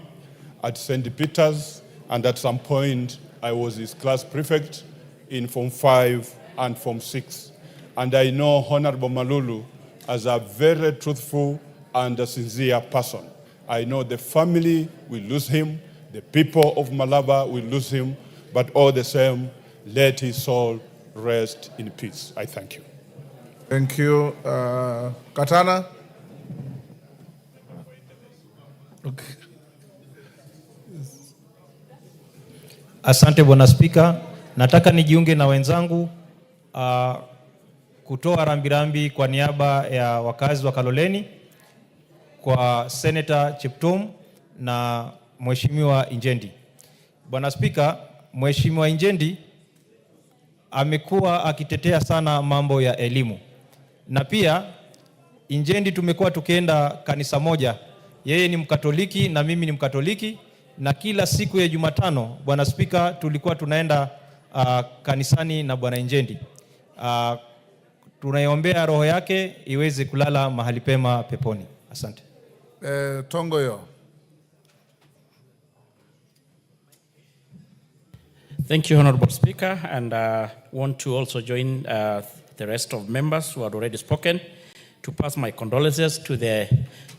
Speaker 19: at St. Peter's, and at some point I was his class prefect in Form 5 and Form 6. And I know Honorable Malulu as a very truthful and a sincere person. I know the family will lose him, the people of Malava will lose him, but all the same, let his soul rest in peace. I thank you.
Speaker 2: Thank you. Katana?
Speaker 24: Okay. Asante Bwana Spika, nataka nijiunge na wenzangu kutoa rambirambi kwa niaba ya wakazi wa Kaloleni kwa Senator Cheptum na Mheshimiwa Injendi. Bwana Spika, Mheshimiwa Injendi amekuwa akitetea sana mambo ya elimu. Na pia Injendi tumekuwa tukienda kanisa moja. Yeye ni Mkatoliki na mimi ni Mkatoliki, na kila siku ya Jumatano, Bwana Spika, tulikuwa tunaenda kanisani na Bwana Injendi. Tunaiombea roho yake iweze kulala mahali pema peponi. Asante.
Speaker 2: Tongoyo.
Speaker 23: Thank you, Honorable Speaker, and want to also join the rest of members who had already spoken to pass my condolences to the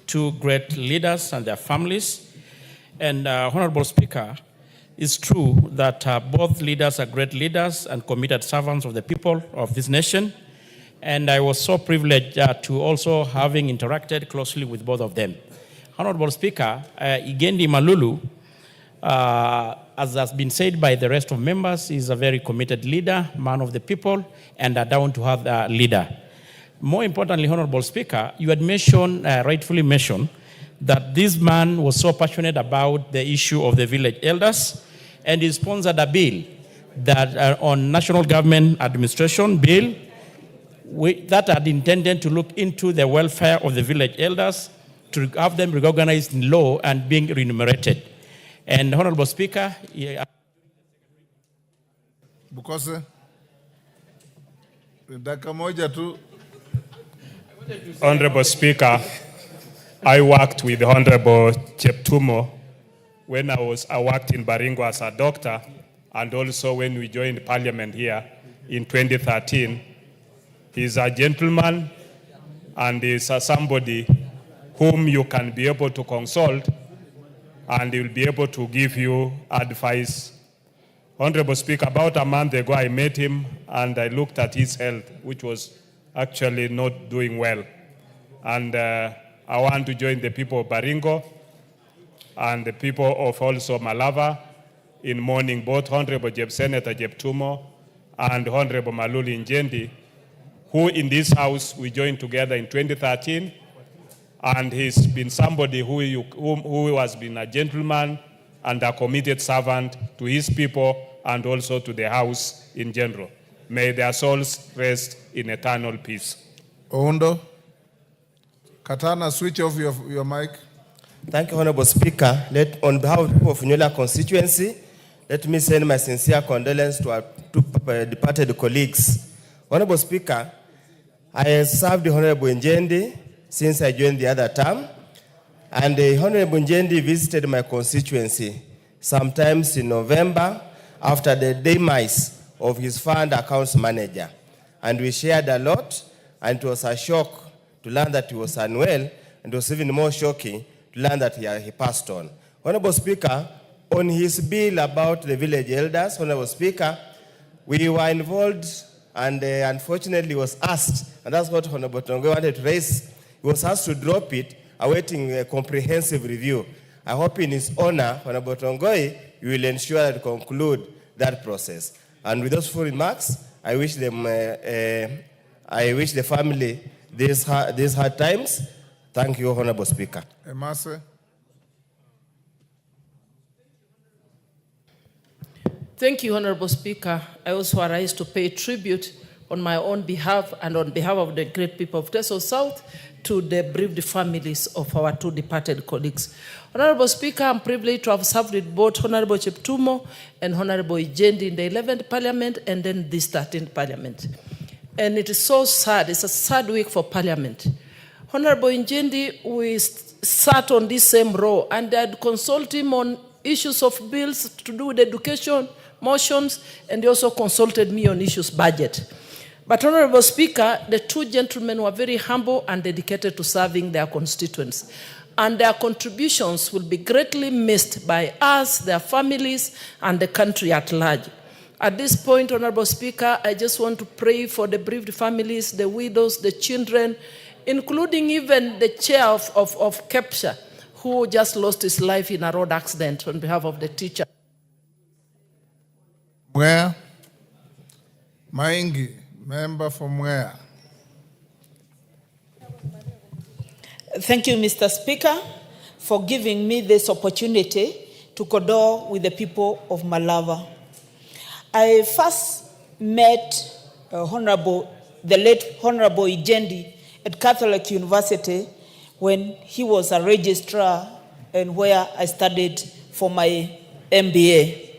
Speaker 23: two great leaders and their families. And Honorable Speaker, it's true that both leaders are great leaders and committed servants of the people of this nation. And I was so privileged to also having interacted closely with both of them. Honorable Speaker, Igendi Malulu, as has been said by the rest of members, is a very committed leader, man of the people, and a down-to-earth leader. More importantly, Honorable Speaker, you had mentioned, rightfully mentioned, that this man was so passionate about the issue of the village elders, and he sponsored a bill that on national government administration bill that had intended to look into the welfare of the village elders, to have them recognized in law and being remunerated. And Honorable Speaker,
Speaker 2: Bukose, dakika moja tu.
Speaker 1: Honorable Speaker, I worked with Honorable Cheptumo when I worked in Baringo as a doctor, and also when we joined Parliament here in 2013. He's a gentleman, and he's somebody whom you can be able to consult, and he will be able to give you advice. Honorable Speaker, about a month ago I met him and I looked at his health, which was actually not doing well. And I want to join the people of Baringo and the people of also Malava in mourning both Honorable Senator Cheptumo and Honorable Malulu Injendi, who in this house we joined together in 2013. And he's been somebody who has been a gentleman and a committed servant to his people and also to the house in general. May their souls rest in eternal peace.
Speaker 2: Oundo, Katana, switch off your mic.
Speaker 3: Thank you, Honorable Speaker. On behalf of the people of Nyola constituency, let me send my sincere condolences to our two departed colleagues. Honorable Speaker, I served the Honorable Injendi since I joined the other term, and the Honorable Injendi visited my constituency sometimes in November after the demise of his fund accounts manager. And we shared a lot, and it was a shock to learn that he was unwell, and it was even more shocking to learn that he passed on. Honorable Speaker, on his bill about the village elders, Honorable Speaker, we were involved, and unfortunately was asked, and that's what Honorable Tongoy wanted to raise. He was asked to drop it, awaiting a comprehensive review. I hope in his honor, Honorable Tongoy, you will ensure that you conclude that process. And with those few remarks, I wish the family these hard times. Thank you, Honorable Speaker.
Speaker 2: Emase.
Speaker 10: Thank you, Honorable Speaker. I also arise to pay tribute on my own behalf and on behalf of the great people of Teso South to the bereaved families of our two departed colleagues. Honorable Speaker, I'm privileged to have served with both Honorable Cheptumo and Honorable Ijendi in the 11th Parliament and then this 13th Parliament. And it is so sad. It's a sad week for Parliament. Honorable Ijendi, we sat on this same row and I'd consult him on issues of bills to do with education, motions, and he also consulted me on issues budget. But Honorable Speaker, the two gentlemen were very humble and dedicated to serving their constituents. And their contributions will be greatly missed by us, their families, and the country at large. At this point, Honorable Speaker, I just want to pray for the bereaved families, the widows, the children, including even the chair of KEPSHA, who just lost his life in a road accident on behalf of the teacher.
Speaker 2: Where? Maingi, member from where?
Speaker 20: Thank you, Mr. Speaker, for giving me this opportunity to condole with the people of Malava.
Speaker 4: I first met the late Honorable Ijendi at Catholic University when he was a registrar and where I studied for my MBA.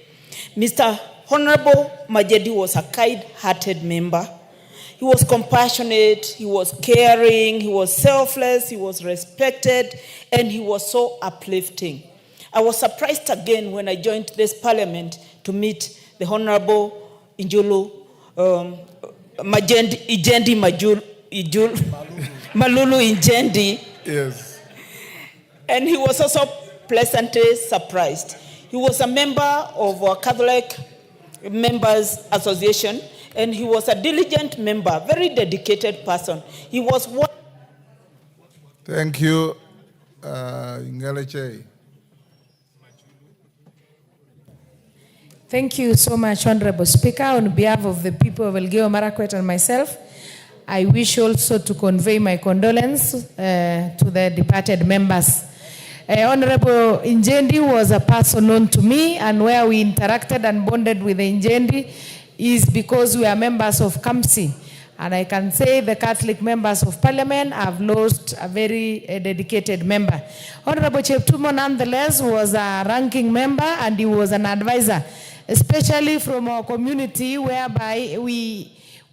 Speaker 4: Mr. Honorable Majedi was a kind-hearted member. He was compassionate, he was caring, he was selfless, he was respected, and he was so uplifting. I was surprised again when I joined this parliament to meet the Honorable Ijendi Malulu Ijendi.
Speaker 2: Yes.
Speaker 4: And he was also pleasantly surprised. He was a member of our Catholic Members Association, and he was a diligent member, very dedicated person. He was one.
Speaker 2: Thank you, Ngeleche.
Speaker 10: Thank you so much, Honorable Speaker. On behalf of the people of Elgeyo Marakwet and myself, I wish also to convey my condolence to the departed members. Honorable Injendi was a person known to me, and where we interacted and bonded with Injendi is because we are members of KAMSI. And I can say the Catholic members of Parliament have lost a very dedicated member. Honorable Cheptumo, nonetheless, was a ranking member and he was an advisor, especially from our community whereby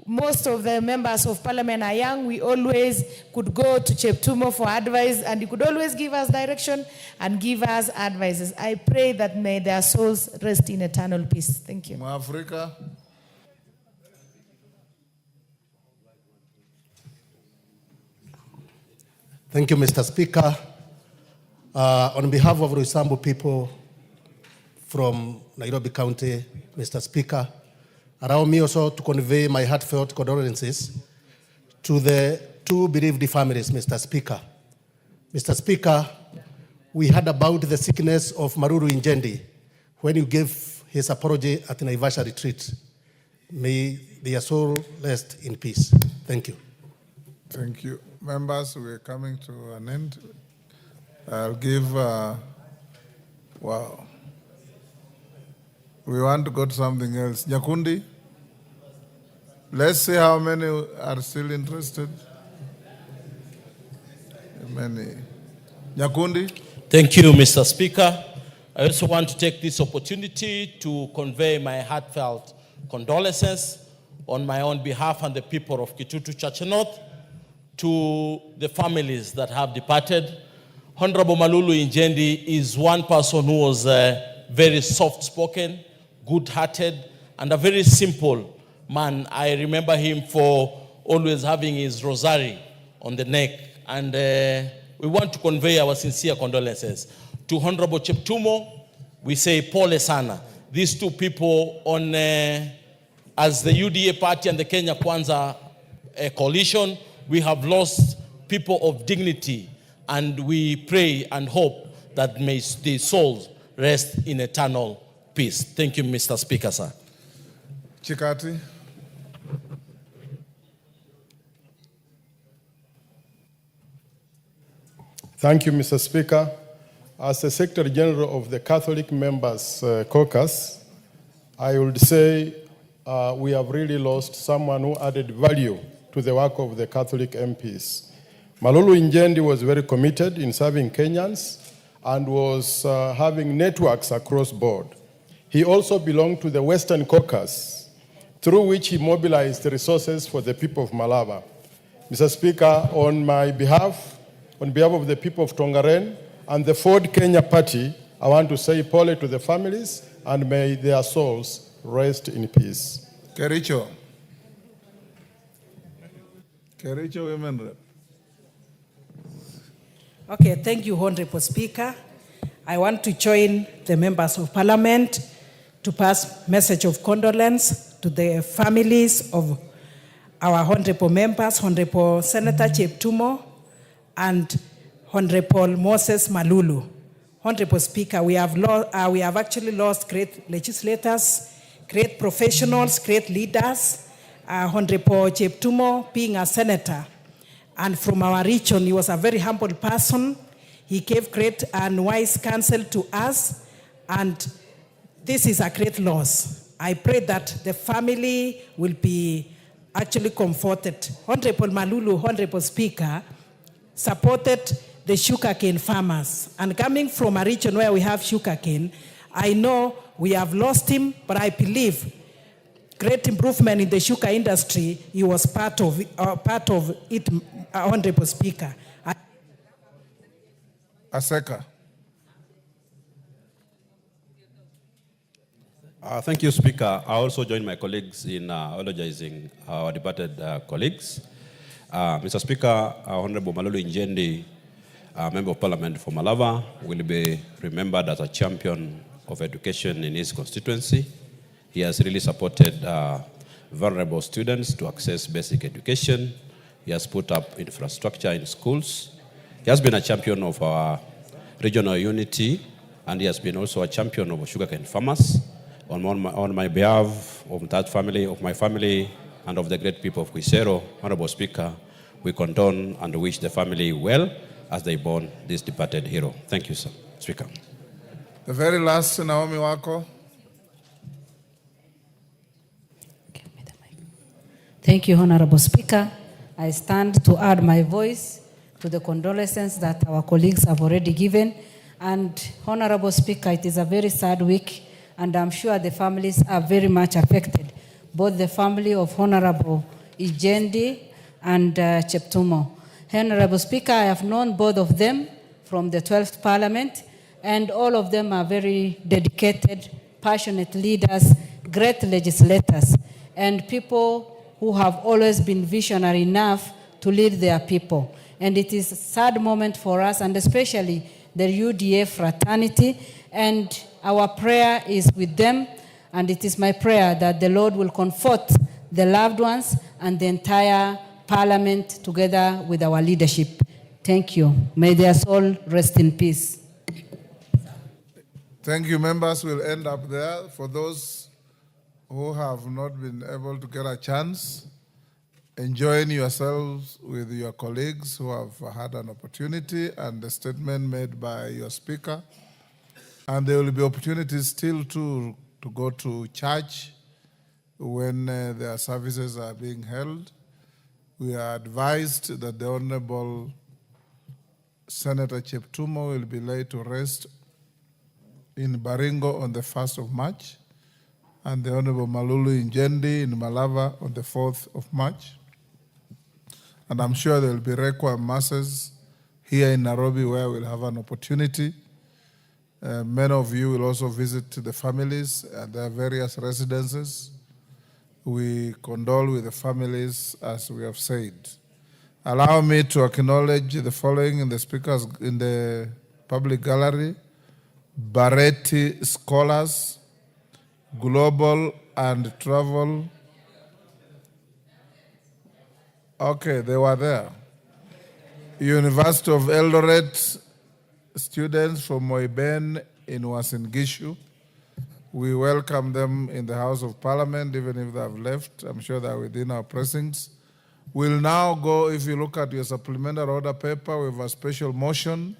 Speaker 10: most of the members of Parliament are young. We always could go to Cheptumo for advice, and he could always give us direction and give us advices. I pray that may their souls rest in eternal peace. Thank you.
Speaker 2: Africa.
Speaker 5: Thank you, Mr. Speaker. On behalf of Roysambu people from Nairobi County, Mr. Speaker, allow me also to convey my heartfelt condolences to the two bereaved families, Mr. Speaker. Mr. Speaker, we heard about the sickness of Maruru Injendi when you gave his apology at Naivasha retreat. May their soul rest in peace. Thank you.
Speaker 2: Thank you. Members, we're coming to an end. I'll give, wow. We want to go to something else. Nyakundi, let's see how many are still interested. Many. Nyakundi.
Speaker 6: Thank you, Mr. Speaker. I also want to take this opportunity to convey my heartfelt condolences on my own behalf and the people of Kitutu Church North to the families that have departed. Honorable Malulu Injendi is one person who was very soft-spoken, good-hearted, and a very simple man. I remember him for always having his rosary on the neck. And we want to convey our sincere condolences. To Honorable Cheptumo, we say pole sana. These two people on, as the UDA party and the Kenya Kwanza coalition, we have lost people of dignity, and we pray and hope that may their souls rest in eternal peace. Thank you, Mr. Speaker, sir.
Speaker 2: Chikati.
Speaker 7: Thank you, Mr. Speaker. As the Secretary General of the Catholic Members Caucus, I would say we have really lost someone who added value to the work of the Catholic MPs. Malulu Injendi was very committed in serving Kenyans and was having networks across board. He also belonged to the Western Caucus, through which he mobilized resources for the people of Malaba. Mr. Speaker, on behalf of the people of Tongaren and the Ford Kenya Party, I want to say pole to the families and may their souls rest in peace.
Speaker 2: Kericho. Kericho Women Rep.
Speaker 25: Okay, thank you, Honorable Speaker. I want to join the members of Parliament to pass message of condolence to the families of our honorable members, Honorable Senator Cheptumo and Honorable Moses Malulu. Honorable Speaker, we have actually lost great legislators, great professionals, great leaders. Honorable Cheptumo being a senator, and from our region, he was a very humble person. He gave great and wise counsel to us, and this is a great loss. I pray that the family will be actually comforted. Honorable Malulu, Honorable Speaker, supported the sugarcane farmers. And coming from a region where we have sugarcane, I know we have lost him, but I believe great improvement in the sugar industry, he was part of it, Honorable Speaker.
Speaker 2: Aseka.
Speaker 8: Thank you, Speaker. I also join my colleagues in eulogizing our departed colleagues. Mr. Speaker, Honorable Malulu Injendi, Member of Parliament for Malava, will be remembered as a champion of education in his constituency. He has really supported vulnerable students to access basic education. He has put up infrastructure in schools. He has been a champion of our regional unity, and he has been also a champion of sugarcane farmers. On my behalf, of that family, of my family, and of the great people of Quisero, Honorable Speaker, we condone and wish the family well as they mourn this departed hero. Thank you, sir. Speaker.
Speaker 2: The very last, Naomi Wako.
Speaker 9: Thank you, Honorable Speaker. I stand to add my voice to the condolences that our colleagues have already given. And Honorable Speaker, it is a very sad week, and I'm sure the families are very much affected, both the family of Honorable Ijendi and Cheptumo. Honorable Speaker, I have known both of them from the 12th Parliament, and all of them are very dedicated, passionate leaders, great legislators, and people who have always been visionary enough to lead their people. And it is a sad moment for us, and especially the UDA fraternity, and our prayer is with them, and it is my prayer that the Lord will comfort the loved ones and the entire Parliament together with our leadership. Thank you. May their soul rest in peace.
Speaker 2: Thank you, members. We'll end up there. For those who have not been able to get a chance, enjoying yourselves with your colleagues who have had an opportunity and the statement made by your speaker. And there will be opportunities still to go to church when their services are being held. We are advised that the Honorable Senator Cheptumo will be laid to rest in Baringo on the 1st of March, and the Honorable Malulu Injendi in Malava on the 4th of March. And I'm sure there will be requiem masses here in Nairobi where we'll have an opportunity. Many of you will also visit the families at their various residences. We condole with the families, as we have said. Allow me to acknowledge the following in the public gallery: Baretti Scholars, Global and Travel. Okay, they were there. University of Eldoret students from Moiben in Uasin Gishu. We welcome them in the House of Parliament, even if they have left. I'm sure they are within our precincts. We'll now go, if you look at your supplementary order paper, we have a special motion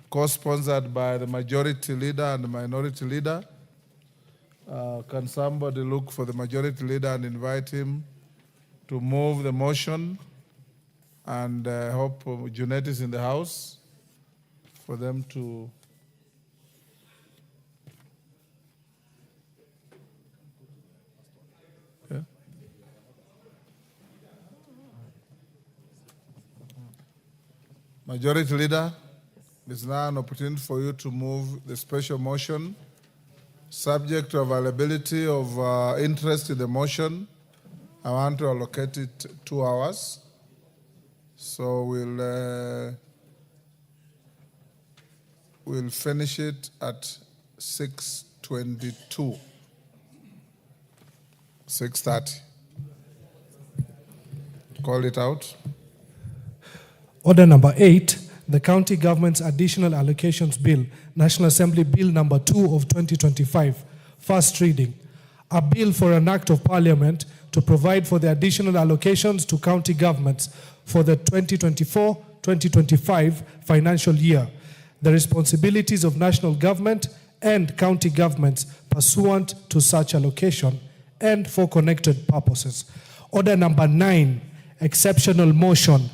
Speaker 2: co-sponsored by the majority leader and the minority leader. Can somebody look for the majority leader and invite him to move the motion? And I hope Junet is in the house for them to... Majority Leader, there's now an opportunity for you to move the special motion. Subject to availability of interest in the motion, I want to allocate it 2 hours. So we'll finish it at 6:22, 6:30. Call it out.
Speaker 11: Order number 8, the County Government's Additional Allocations Bill, National Assembly Bill number 2 of 2025, first reading. A bill for an act of Parliament to provide for the additional allocations to county governments for the 2024-2025 financial year, the responsibilities of national government and county governments pursuant to such allocation and for connected purposes. Order number 9, exceptional motion,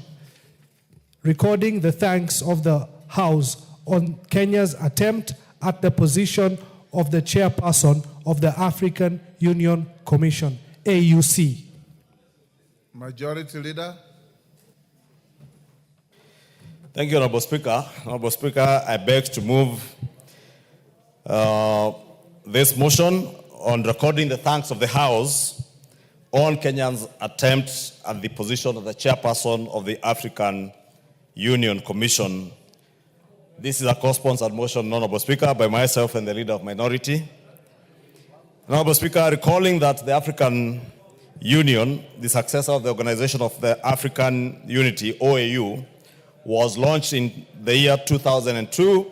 Speaker 11: recording the thanks of the House on Kenya's attempt at the position of the chairperson of the African Union Commission, AUC.
Speaker 2: Majority Leader.
Speaker 12: Thank you, Honorable Speaker. Honorable Speaker, I beg to move this motion on recording the thanks of the House on Kenya's attempt at the position of the chairperson of the African Union Commission. This is a co-sponsored motion, Honorable Speaker, by myself and the Leader of Minority. Honorable Speaker, recalling that the African Union, the successor of the Organization of the African Unity, OAU, was launched in the year 2002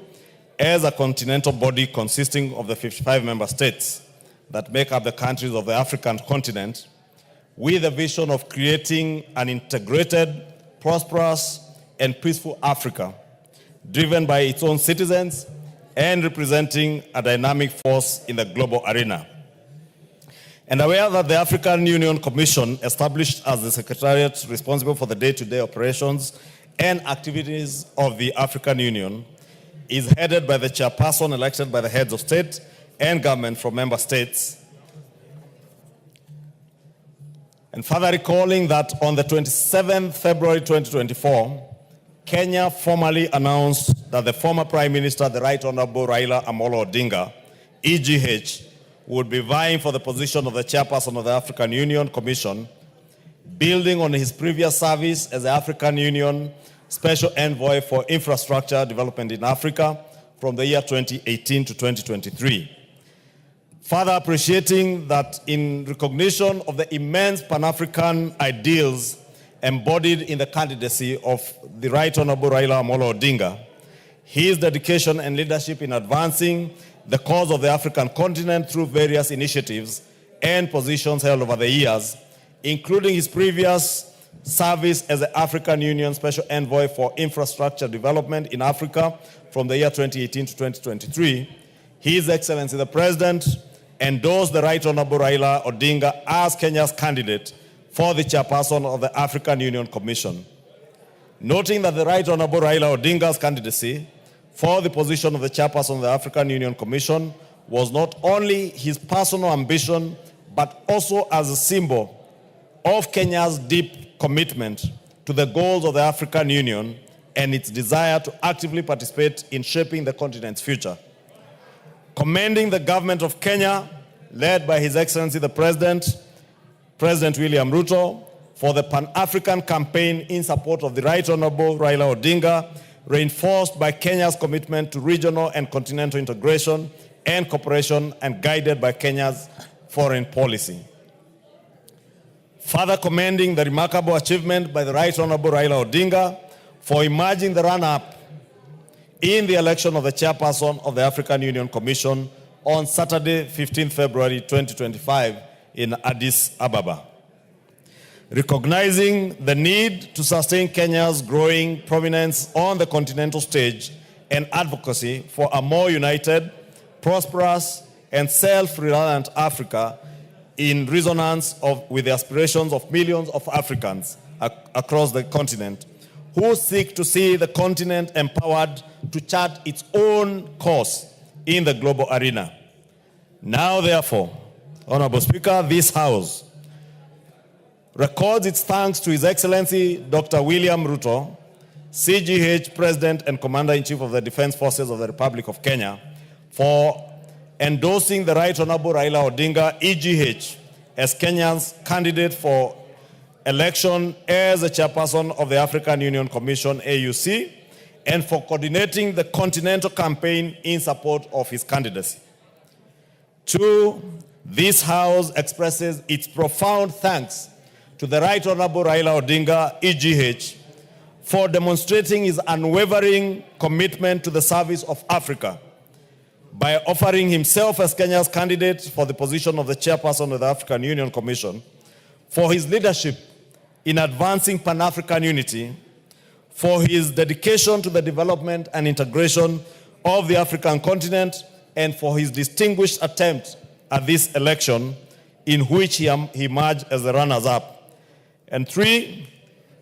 Speaker 12: as a continental body consisting of the 55 member states that make up the countries of the African continent, with a vision of creating an integrated, prosperous, and peaceful Africa, driven by its own citizens and representing a dynamic force in the global arena. And aware that the African Union Commission, established as the secretariat responsible for the day-to-day operations and activities of the African Union, is headed by the chairperson elected by the heads of state and government from member states. And further recalling that on the 27th February 2024, Kenya formally announced that the former Prime Minister, the Right Honorable Raila Amolo Odinga, EGH, would be vying for the position of the chairperson of the African Union Commission, building on his previous service as the African Union Special Envoy for Infrastructure Development in Africa from the year 2018 to 2023. Further appreciating that in recognition of the immense Pan-African ideals embodied in the candidacy of the Right Honorable Raila Amolo Odinga, his dedication and leadership in advancing the cause of the African continent through various initiatives and positions held over the years, including his previous service as the African Union Special Envoy for Infrastructure Development in Africa from the year 2018 to 2023, His Excellency the President endorsed the Right Honorable Raila Odinga as Kenya's candidate for the chairperson of the African Union Commission. Noting that the Right Honorable Raila Odinga's candidacy for the position of the chairperson of the African Union Commission was not only his personal ambition, but also as a symbol of Kenya's deep commitment to the goals of the African Union and its desire to actively participate in shaping the continent's future. Commending the government of Kenya, led by His Excellency the President, President William Ruto, for the Pan-African campaign in support of the Right Honorable Raila Odinga, reinforced by Kenya's commitment to regional and continental integration and cooperation and guided by Kenya's foreign policy. Further commending the remarkable achievement by the Right Honorable Raila Odinga for emerging the runner-up in the election of the chairperson of the African Union Commission on Saturday, 15 February 2025 in Addis Ababa. Recognizing the need to sustain Kenya's growing prominence on the continental stage and advocacy for a more united, prosperous, and self-reliant Africa in resonance with the aspirations of millions of Africans across the continent who seek to see the continent empowered to chart its own course in the global arena. Now, therefore, Honorable Speaker, this House records its thanks to His Excellency Dr. William Ruto, CGH President and Commander-in-Chief of the Defense Forces of the Republic of Kenya, for endorsing the Right Honorable Raila Odinga, EGH, as Kenya's candidate for election as the chairperson of the African Union Commission, AUC, and for coordinating the continental campaign in support of his candidacy. 2, this House expresses its profound thanks to the Right Honorable Raila Odinga, EGH, for demonstrating his unwavering commitment to the service of Africa by offering himself as Kenya's candidate for the position of the chairperson of the African Union Commission, for his leadership in advancing Pan-African unity, for his dedication to the development and integration of the African continent, and for his distinguished attempt at this election, in which he emerged as the runners-up. And 3,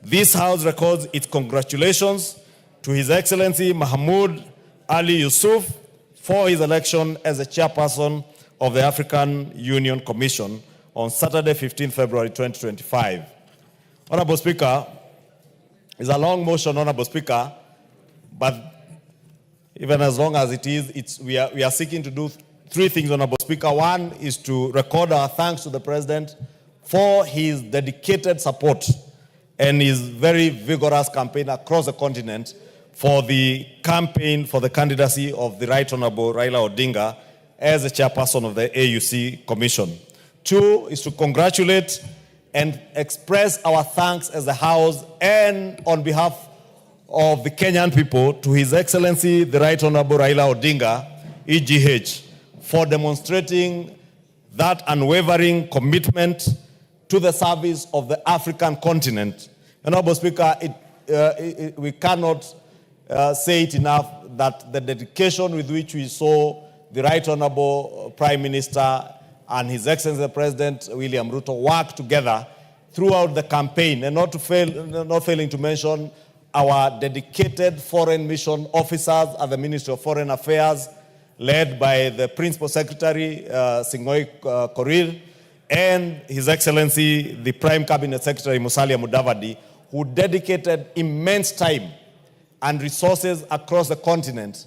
Speaker 12: this House records its congratulations to His Excellency Mahmoud Ali Yusuf for his election as the chairperson of the African Union Commission on Saturday, 15 February 2025. Honorable Speaker, it's a long motion, Honorable Speaker, but even as long as it is, we are seeking to do 3 things, Honorable Speaker. 1 is to record our thanks to the President for his dedicated support and his very vigorous campaign across the continent for the campaign for the candidacy of the Right Honorable Raila Odinga as the chairperson of the AUC Commission. 2 is to congratulate and express our thanks as the House and on behalf of the Kenyan people to His Excellency the Right Honorable Raila Odinga, EGH, for demonstrating that unwavering commitment to the service of the African continent. Honorable Speaker, we cannot say it enough that the dedication with which we saw the Right Honorable Prime Minister and His Excellency the President William Ruto work together throughout the campaign, and not failing to mention our dedicated foreign mission officers at the Ministry of Foreign Affairs, led by the Principal Secretary, Sing'oei Korir, and His Excellency, the Prime Cabinet Secretary, Musalia Mudavadi, who dedicated immense time and resources across the continent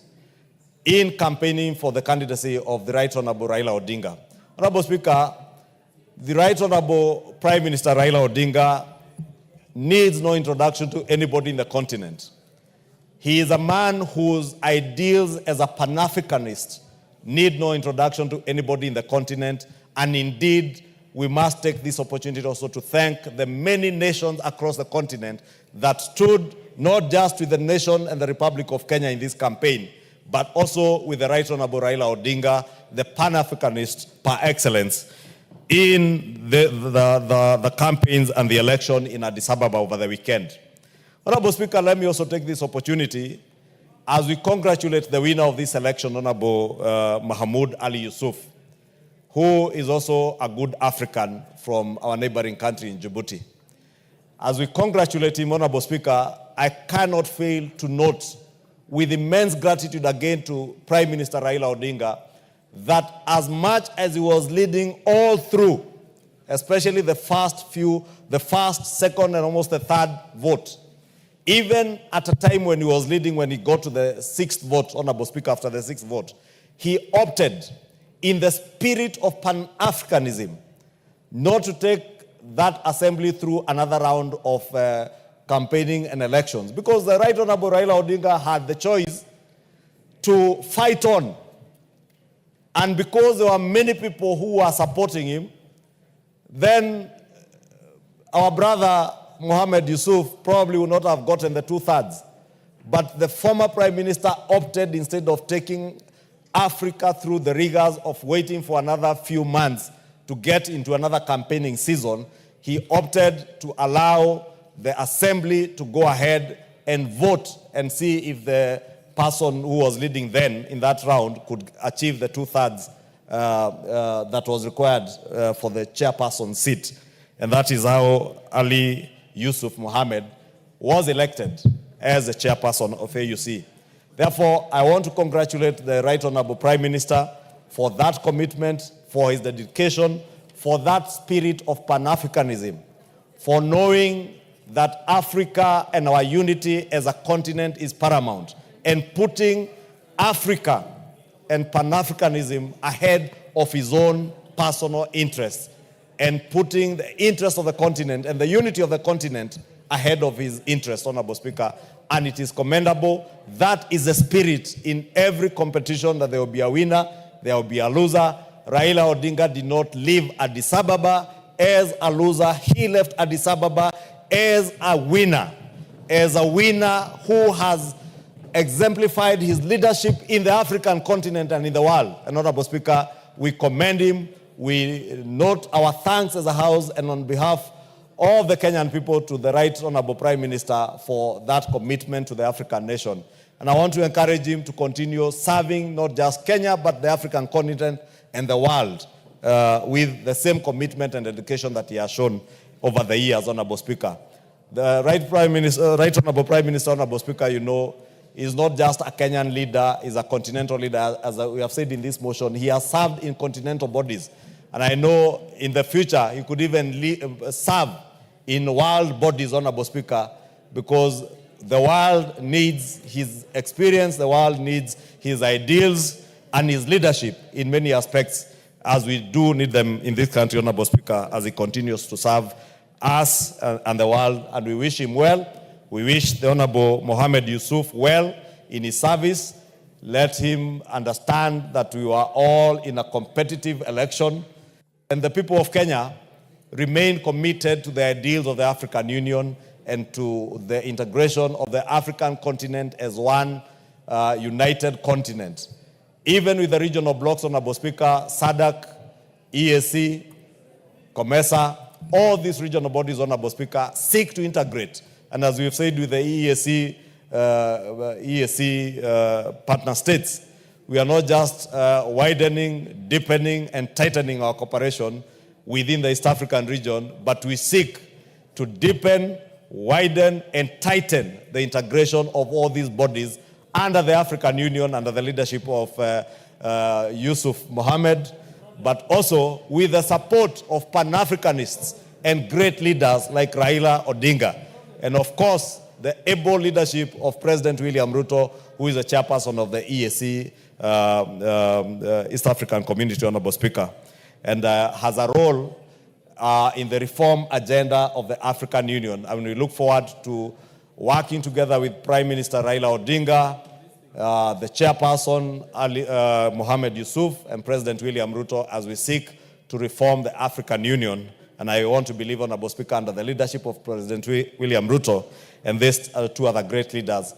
Speaker 12: in campaigning for the candidacy of the Right Honorable Raila Odinga. Honorable Speaker, the Right Honorable Prime Minister Raila Odinga needs no introduction to anybody in the continent. He is a man whose ideals as a Pan-Africanist need no introduction to anybody in the continent, and indeed, we must take this opportunity also to thank the many nations across the continent that stood not just with the nation and the Republic of Kenya in this campaign, but also with the Right Honorable Raila Odinga, the Pan-Africanist par excellence, in the campaigns and the election in Addis Ababa over the weekend. Honorable Speaker, let me also take this opportunity as we congratulate the winner of this election, Honorable Mahmoud Ali Yusuf, who is also a good African from our neighboring country in Djibouti. As we congratulate him, Honorable Speaker, I cannot fail to note with immense gratitude again to Prime Minister Raila Odinga that as much as he was leading all through, especially the first, second, and almost the third vote, even at a time when he was leading, when he got to the 6th vote, Honorable Speaker, after the 6th vote, he opted in the spirit of Pan-Africanism not to take that assembly through another round of campaigning and elections, because the Right Honorable Raila Odinga had the choice to fight on. And because there were many people who were supporting him, then our brother Mohamed Yusuf probably would not have gotten the 2/3. But the former Prime Minister opted, instead of taking Africa through the rigors of waiting for another few months to get into another campaigning season, he opted to allow the assembly to go ahead and vote and see if the person who was leading then in that round could achieve the 2/3 that was required for the chairperson seat. And that is how Ali Yusuf Mohammed was elected as the chairperson of AUC. Therefore, I want to congratulate the Right Honorable Prime Minister for that commitment, for his dedication, for that spirit of Pan-Africanism, for knowing that Africa and our unity as a continent is paramount, and putting Africa and Pan-Africanism ahead of his own personal interests, and putting the interests of the continent and the unity of the continent ahead of his interests, Honorable Speaker. And it is commendable. That is the spirit in every competition, that there will be a winner, there will be a loser. Raila Odinga did not leave Addis Ababa as a loser. He left Addis Ababa as a winner who has exemplified his leadership in the African continent and in the world. And Honorable Speaker, we commend him. We note our thanks as a House and on behalf of the Kenyan people to the Right Honorable Prime Minister for that commitment to the African nation. And I want to encourage him to continue serving not just Kenya, but the African continent and the world with the same commitment and dedication that he has shown over the years, Honorable Speaker. The Right Honorable Prime Minister, Honorable Speaker, you know, is not just a Kenyan leader, is a continental leader. As we have said in this motion, he has served in continental bodies. And I know in the future he could even serve in world bodies, Honorable Speaker, because the world needs his experience, the world needs his ideals and his leadership in many aspects, as we do need them in this country, Honorable Speaker, as he continues to serve us and the world. And we wish him well. We wish the Honorable Mohammed Yusuf well in his service. Let him understand that we are all in a competitive election. And the people of Kenya remain committed to the ideals of the African Union and to the integration of the African continent as one united continent. Even with the regional blocks, Honorable Speaker, SADC, EAC, COMESA, all these regional bodies, Honorable Speaker, seek to integrate. And as we've said with the EAC partner states, we are not just widening, deepening, and tightening our cooperation within the East African region, but we seek to deepen, widen, and tighten the integration of all these bodies under the African Union, under the leadership of Yusuf Mohammed, but also with the support of Pan-Africanists and great leaders like Raila Odinga. And of course, the able leadership of President William Ruto, who is the chairperson of the EAC, East African Community, Honorable Speaker, and has a role in the reform agenda of the African Union. And we look forward to working together with Prime Minister Raila Odinga, the chairperson Mohammed Yusuf, and President William Ruto as we seek to reform the African Union. And I want to believe, Honorable Speaker, under the leadership of President William Ruto and these two other great leaders,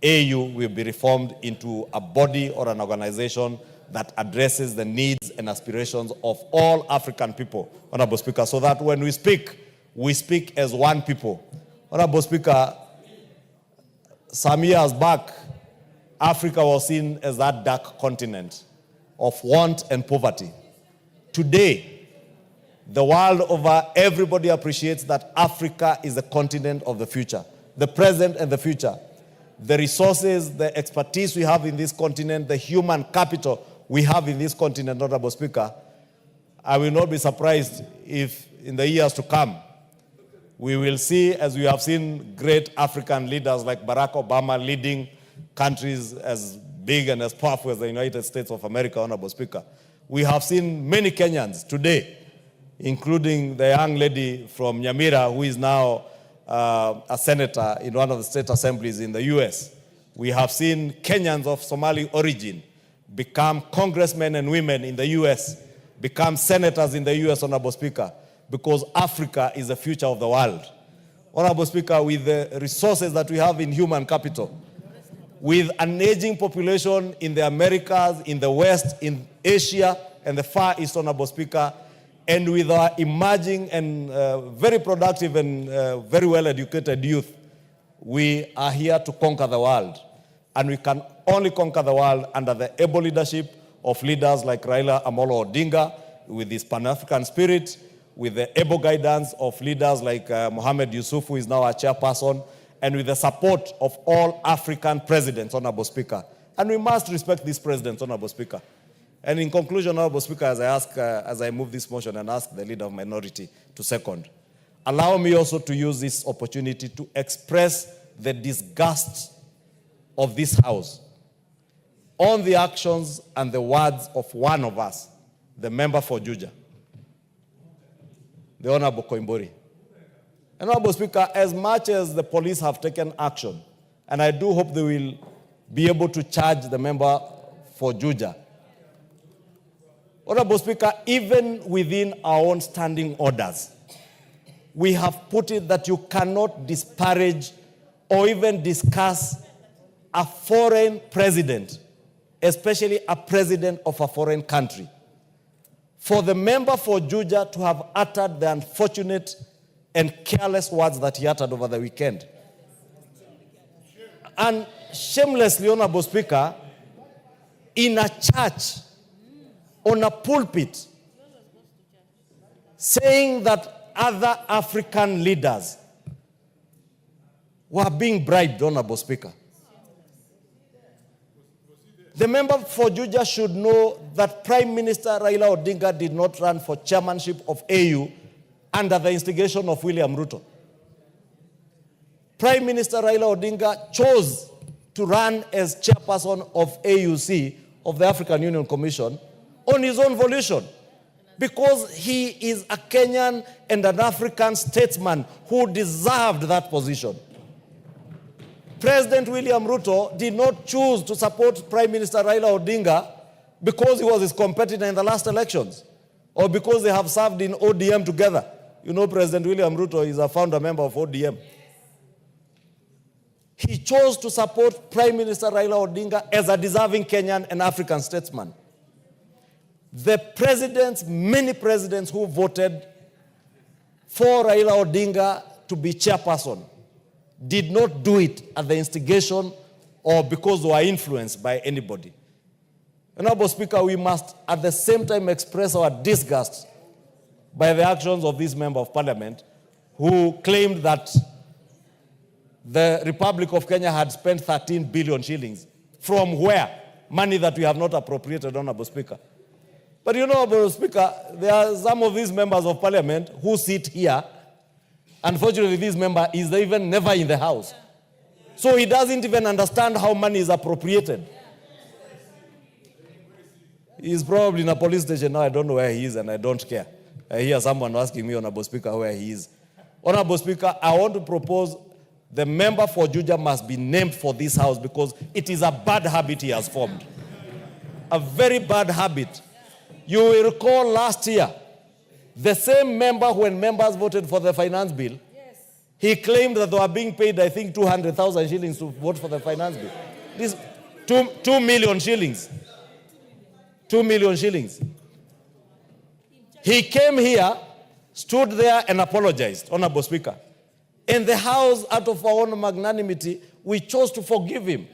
Speaker 12: AU will be reformed into a body or an organization that addresses the needs and aspirations of all African people, Honorable Speaker, so that when we speak as one people. Honorable Speaker, some years back, Africa was seen as that dark continent of want and poverty. Today, the world over, everybody appreciates that Africa is the continent of the future, the present and the future. The resources, the expertise we have in this continent, the human capital we have in this continent, Honorable Speaker, I will not be surprised if in the years to come, we will see, as we have seen great African leaders like Barack Obama leading countries as big and as powerful as the United States of America, Honorable Speaker. We have seen many Kenyans today, including the young lady from Nyamira, who is now a senator in one of the state assemblies in the US. We have seen Kenyans of Somali origin become congressmen and women in the US, become senators in the US, Honorable Speaker, because Africa is the future of the world. Honorable Speaker, with the resources that we have in human capital, with an aging population in the Americas, in the West, in Asia, and the Far East, Honorable Speaker, and with our emerging and very productive and very well-educated youth, we are here to conquer the world. And we can only conquer the world under the able leadership of leaders like Raila Amolo Odinga, with his Pan-African spirit, with the able guidance of leaders like Mohammed Yusuf, who is now our chairperson, and with the support of all African presidents, Honorable Speaker. And we must respect these presidents, Honorable Speaker. And in conclusion, Honorable Speaker, as I move this motion and ask the leader of minority to second, allow me also to use this opportunity to express the disgust of this House on the actions and the words of one of us, the member for Juja, the Honorable Koimburi. And Honorable Speaker, as much as the police have taken action, and I do hope they will be able to charge the member for Juja, Honorable Speaker, even within our own standing orders, we have put it that you cannot disparage or even discuss a foreign president, especially a president of a foreign country. For the member for Juja to have uttered the unfortunate and careless words that he uttered over the weekend, And shamelessly, Honorable Speaker, in a church, on a pulpit, saying that other African leaders were being bribed, Honorable Speaker. The member for Juja should know that Prime Minister Raila Odinga did not run for chairmanship of AU under the instigation of William Ruto. Prime Minister Raila Odinga chose to run as chairperson of AUC, of the African Union Commission, on his own volition, because he is a Kenyan and an African statesman who deserved that position. President William Ruto did not choose to support Prime Minister Raila Odinga because he was his competitor in the last elections, or because they have served in ODM together. You know, President William Ruto is a founder member of ODM. He chose to support Prime Minister Raila Odinga as a deserving Kenyan and African statesman. The presidents, many presidents who voted for Raila Odinga to be chairperson, did not do it at the instigation or because they were influenced by anybody. Honorable Speaker, we must at the same time express our disgust by the actions of this member of parliament who claimed that the Republic of Kenya had spent 13 billion shillings. From where? Money that we have not appropriated, Honorable Speaker. But you know, Honorable Speaker, there are some of these members of parliament who sit here. Unfortunately, this member is even never in the house. So he doesn't even understand how money is appropriated. He's probably in a police station now. I don't know where he is and I don't care. I hear someone asking me, Honorable Speaker, where he is. Honorable Speaker, I want to propose the member for Juja must be named for this house because it is a bad habit he has formed. A very bad habit. You will recall last year, the same member, when members voted for the finance bill, he claimed that they were being paid, I think, 200,000 shillings to vote for the finance bill. This 2 million shillings. 2 million shillings. He came here, stood there and apologized, Honorable Speaker. In the House, out of our own magnanimity, we chose to forgive him.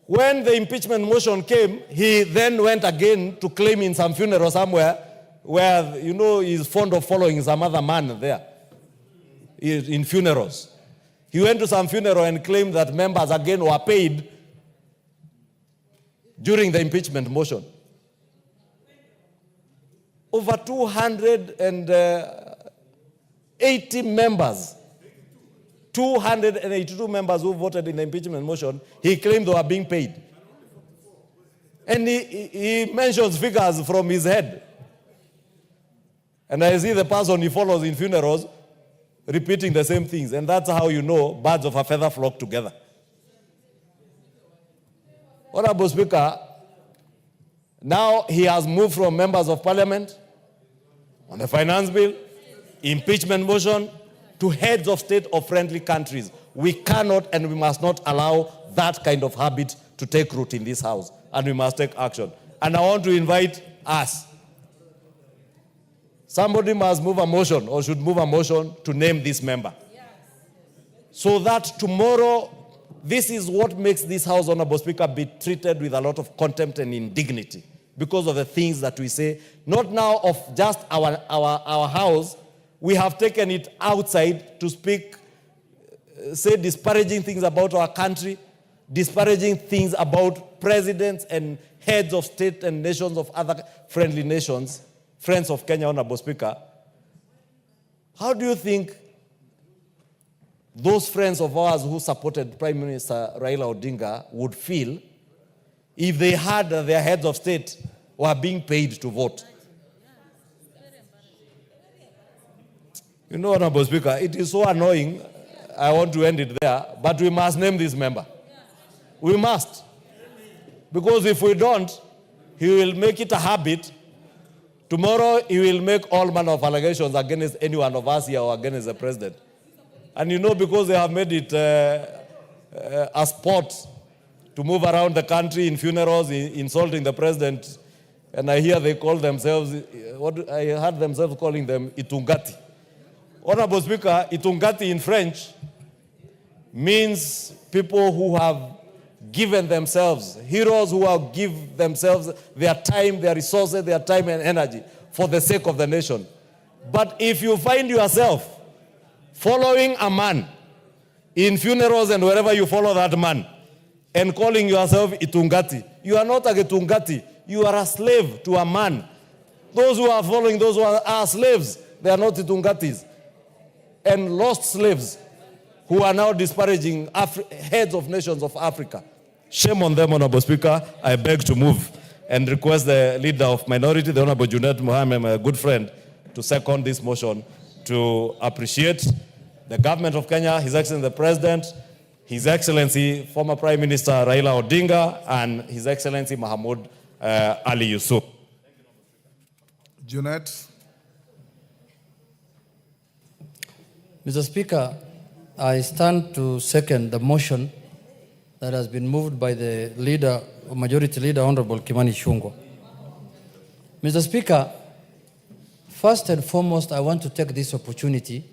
Speaker 12: When the impeachment motion came, he then went again to claim in some funeral somewhere where, you know, he's fond of following some other man there in funerals. He went to some funeral and claimed that members again were paid during the impeachment motion. Over 280 members, 282 members who voted in the impeachment motion, he claimed they were being paid. And he mentions figures from his head. And I see the person he follows in funerals repeating the same things. And that's how you know birds of a feather flock together. Honorable Speaker, now he has moved from members of parliament on the finance bill, impeachment motion, to heads of state of friendly countries. We cannot and we must not allow that kind of habit to take root in this house, and we must take action. And I want to invite us. Somebody must move a motion or should move a motion to name this member. So that tomorrow, this is what makes this house, Honorable Speaker, be treated with a lot of contempt and indignity because of the things that we say, not now of just our house. We have taken it outside to speak, say disparaging things about our country, disparaging things about presidents and heads of state and nations of other friendly nations, friends of Kenya, Honorable Speaker. How do you think those friends of ours who supported Prime Minister Raila Odinga would feel if they heard that their heads of state were being paid to vote? You know, Honorable Speaker, it is so annoying. I want to end it there, but we must name this member. We must. Because if we don't, he will make it a habit. Tomorrow, he will make all manner of allegations against any one of us here or against the president. And you know, because they have made it a sport to move around the country in funerals, insulting the president, and I hear they call themselves, I heard themselves calling them Itungati. Honorable Speaker, Itungati in French means people who have given themselves, heroes who have given themselves their time, their resources, their time and energy for the sake of the nation. But if you find yourself following a man in funerals and wherever you follow that man and calling yourself Itungati, you are not a Gitungati, you are a slave to a man. Those who are following, those who are slaves, they are not Itungatis and lost slaves who are now disparaging heads of nations of Africa. Shame on them, Honorable Speaker. I beg to move and request the leader of minority, the Honorable Junet Mohammed, my good friend, to second this motion to appreciate the government of Kenya, His Excellency the President, His Excellency former Prime Minister Raila Odinga, and His Excellency Mahmoud Ali Yusuf.
Speaker 2: Junet.
Speaker 13: Mr. Speaker, I stand to second the motion that has been moved by the leader, Majority Leader, Honorable Kimani Ichung'wah. Mr. Speaker, first and foremost, I want to take this opportunity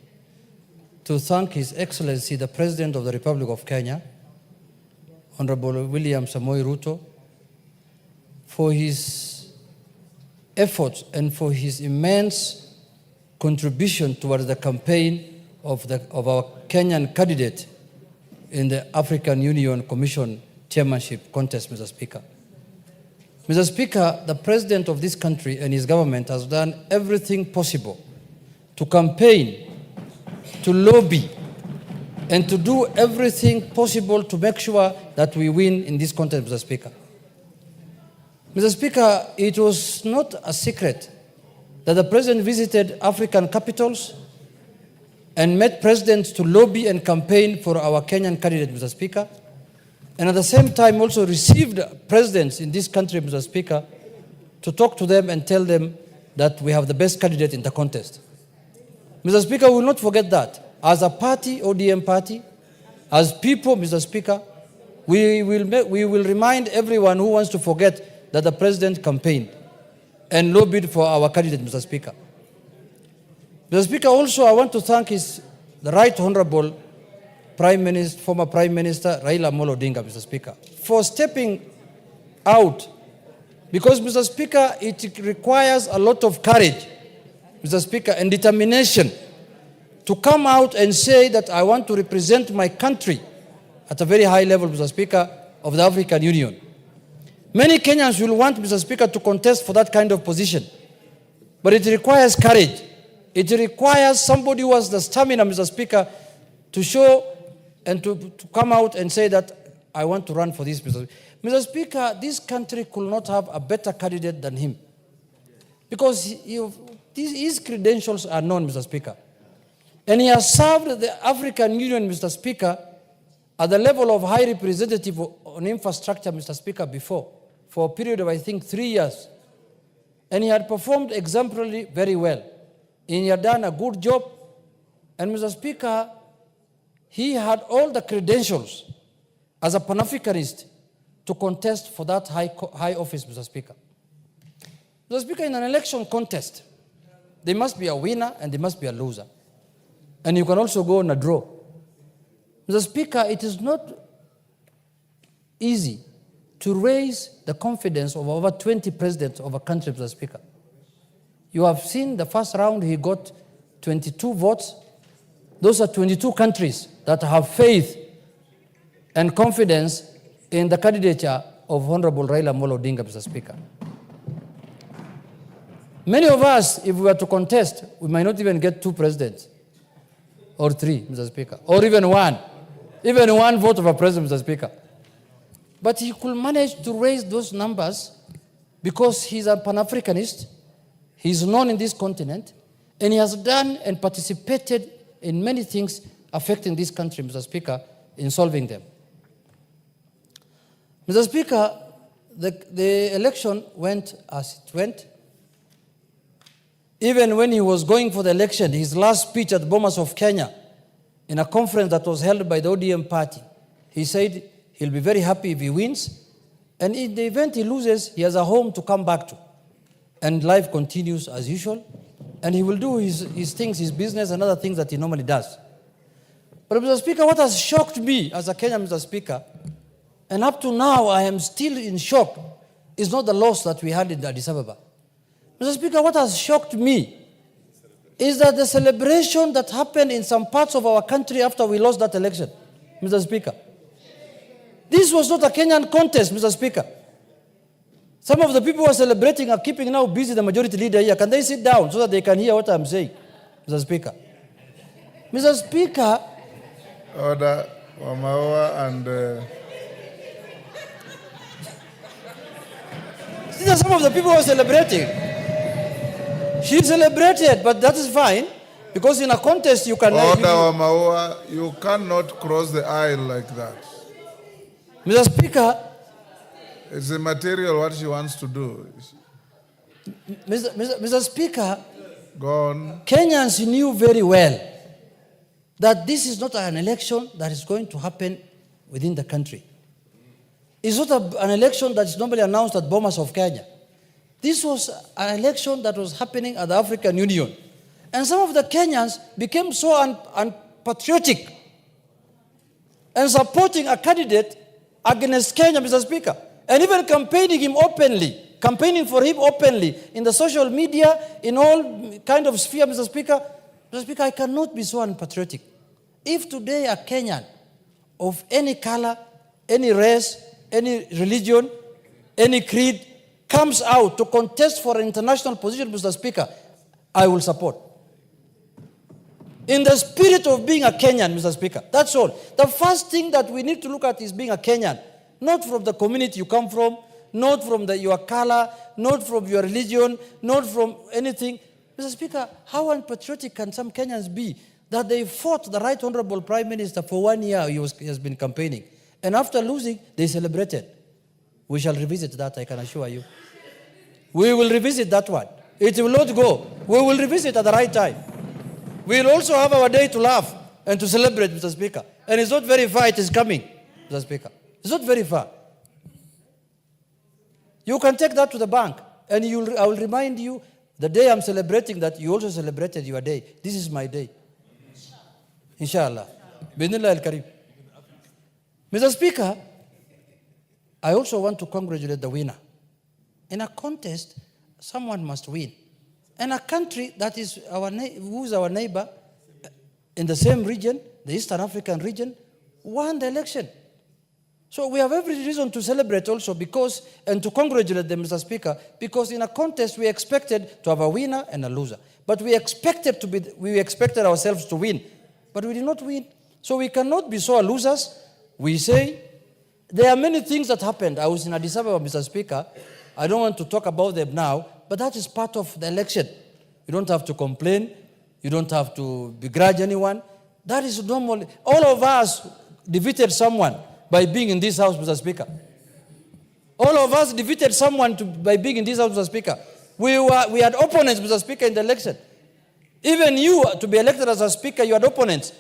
Speaker 13: to thank His Excellency, the President of the Republic of Kenya, Honorable William Samoei Ruto, for his efforts and for his immense contribution towards the campaign of our Kenyan candidate in the African Union Commission chairmanship contest, Mr. Speaker. Mr. Speaker, the President of this country and his government has done everything possible to campaign, to lobby, and to do everything possible to make sure that we win in this contest, Mr. Speaker. Mr. Speaker, it was not a secret that the President visited African capitals and met presidents to lobby and campaign for our Kenyan candidate, Mr. Speaker, and at the same time also received presidents in this country, Mr. Speaker, to talk to them and tell them that we have the best candidate in the contest. Mr. Speaker, we will not forget that. As a party, ODM party, as people, Mr. Speaker, we will remind everyone who wants to forget that the president campaigned and lobbied for our candidate, Mr. Speaker. Mr. Speaker, also I want to thank the Right Honorable former Prime Minister Raila Amolo Odinga, Mr. Speaker, for stepping out. Because, Mr. Speaker, it requires a lot of courage, Mr. Speaker, and determination to come out and say that I want to represent my country at a very high level, Mr. Speaker, of the African Union. Many Kenyans will want, Mr. Speaker, to contest for that kind of position. But it requires courage. It requires somebody who has the stamina, Mr. Speaker, to show and to come out and say that I want to run for this, Mr. Speaker. Mr. Speaker, this country could not have a better candidate than him. Because his credentials are known, Mr. Speaker. And he has served the African Union, Mr. Speaker, at the level of High Representative on Infrastructure, Mr. Speaker, before, for a period of, I think, 3 years. And he had performed exemplarily very well. And he had done a good job. And, Mr. Speaker, he had all the credentials as a Pan-Africanist to contest for that high office, Mr. Speaker. Mr. Speaker, in an election contest, there must be a winner and there must be a loser. And you can also go on a draw. Mr. Speaker, it is not easy to raise the confidence of over 20 presidents of a country, Mr. Speaker. You have seen the first round, he got 22 votes. Those are 22 countries that have faith and confidence in the candidature of Honorable Raila Amolo Odinga, Mr. Speaker. Many of us, if we were to contest, we might not even get 2 presidents or 3, Mr. Speaker, or even one vote of a president, Mr. Speaker. But he could manage to raise those numbers because he's a Pan-Africanist, he's known in this continent, and he has done and participated in many things affecting this country, Mr. Speaker, in solving them. Mr. Speaker, the election went as it went. Even when he was going for the election, his last speech at Bomas of Kenya, in a conference that was held by the ODM party, he said he'll be very happy if he wins, and in the event he loses, he has a home to come back to. And life continues as usual, and he will do his things, his business, and other things that he normally does. But Mr. Speaker, what has shocked me as a Kenyan, Mr. Speaker, and up to now I am still in shock, is not the loss that we had in Addis Ababa. Mr. Speaker, what has shocked me is that the celebration that happened in some parts of our country after we lost that election, Mr. Speaker. This was not a Kenyan contest, Mr. Speaker. Some of the people who are celebrating are keeping now busy the majority leader here. Can they sit down so that they can hear what I'm saying, Mr. Speaker? Mr. Speaker.
Speaker 2: Order, Wamawa and...
Speaker 13: These are some of the people who are celebrating. She celebrated, but that is fine, because in a contest you can...
Speaker 2: Order, Wamawa, you cannot cross the aisle like that.
Speaker 13: Mr. Speaker...
Speaker 2: It's immaterial what she wants to do.
Speaker 13: Mr. Speaker,
Speaker 2: go on.
Speaker 13: Kenyans knew very well that this is not an election that is going to happen within the country. It's not an election that is normally announced at Bomas of Kenya. This was an election that was happening at the African Union. And some of the Kenyans became so unpatriotic and supporting a candidate against Kenya, Mr. Speaker. And even campaigning for him openly in the social media, in all kind of sphere, Mr. Speaker. Mr. Speaker, I cannot be so unpatriotic. If today a Kenyan of any color, any race, any religion, any creed comes out to contest for an international position, Mr. Speaker, I will support. In the spirit of being a Kenyan, Mr. Speaker, that's all. The first thing that we need to look at is being a Kenyan. Not from the community you come from, not from your color, not from your religion, not from anything. Mr. Speaker, how unpatriotic can some Kenyans be that they fought the Right Honorable Prime Minister for 1 year he has been campaigning. And after losing, they celebrated. We shall revisit that, I can assure you. We will revisit that one. It will not go. We will revisit at the right time. We will also have our day to laugh and to celebrate, Mr. Speaker. And it's not very far, it is coming, Mr. Speaker. It's not very far. You can take that to the bank, and I will remind you the day I'm celebrating that you also celebrated your day. This is my day. Inshallah. Bismillah al-Karim. Mr. Speaker, I also want to congratulate the winner. In a contest, someone must win. And a country that is who is our neighbor in the same region, the Eastern African region, won the election. So we have every reason to celebrate also and to congratulate them, Mr. Speaker, because in a contest we expected to have a winner and a loser. But we expected ourselves to win, but we did not win. So we cannot be so losers. We say there are many things that happened. I was in Addis Ababa, Mr. Speaker. I don't want to talk about them now, but that is part of the election. You don't have to complain. You don't have to begrudge anyone. That is normal. All of us defeated someone by being in this house, Mr. Speaker. All of us defeated someone by being in this house, Mr. Speaker. We had opponents, Mr. Speaker, in the election. Even you, to be elected as a speaker, you had opponents.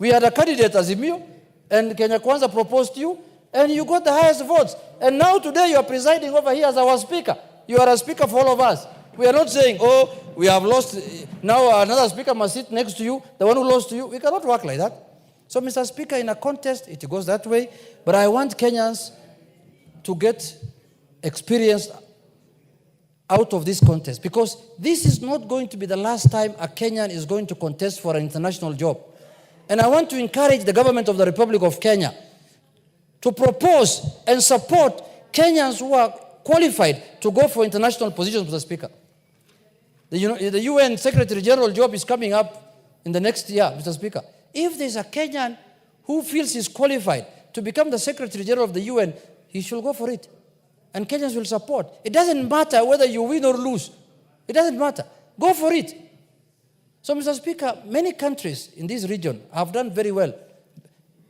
Speaker 13: We had a candidate, Azimio, and Kenya Kwanza proposed you, and you got the highest votes. And now today you are presiding over here as our speaker. You are a speaker for all of us. We are not saying, oh, we have lost, now another speaker must sit next to you, the one who lost to you. We cannot work like that. So, Mr. Speaker, in a contest, it goes that way. But I want Kenyans to get experience out of this contest, because this is not going to be the last time a Kenyan is going to contest for an international job. And I want to encourage the government of the Republic of Kenya to propose and support Kenyans who are qualified to go for international positions, Mr. Speaker. The UN Secretary General job is coming up in the next year, Mr. Speaker. If there's a Kenyan who feels he's qualified to become the Secretary General of the UN, he should go for it. And Kenyans will support. It doesn't matter whether you win or lose. It doesn't matter. Go for it. So, Mr. Speaker, many countries in this region have done very well,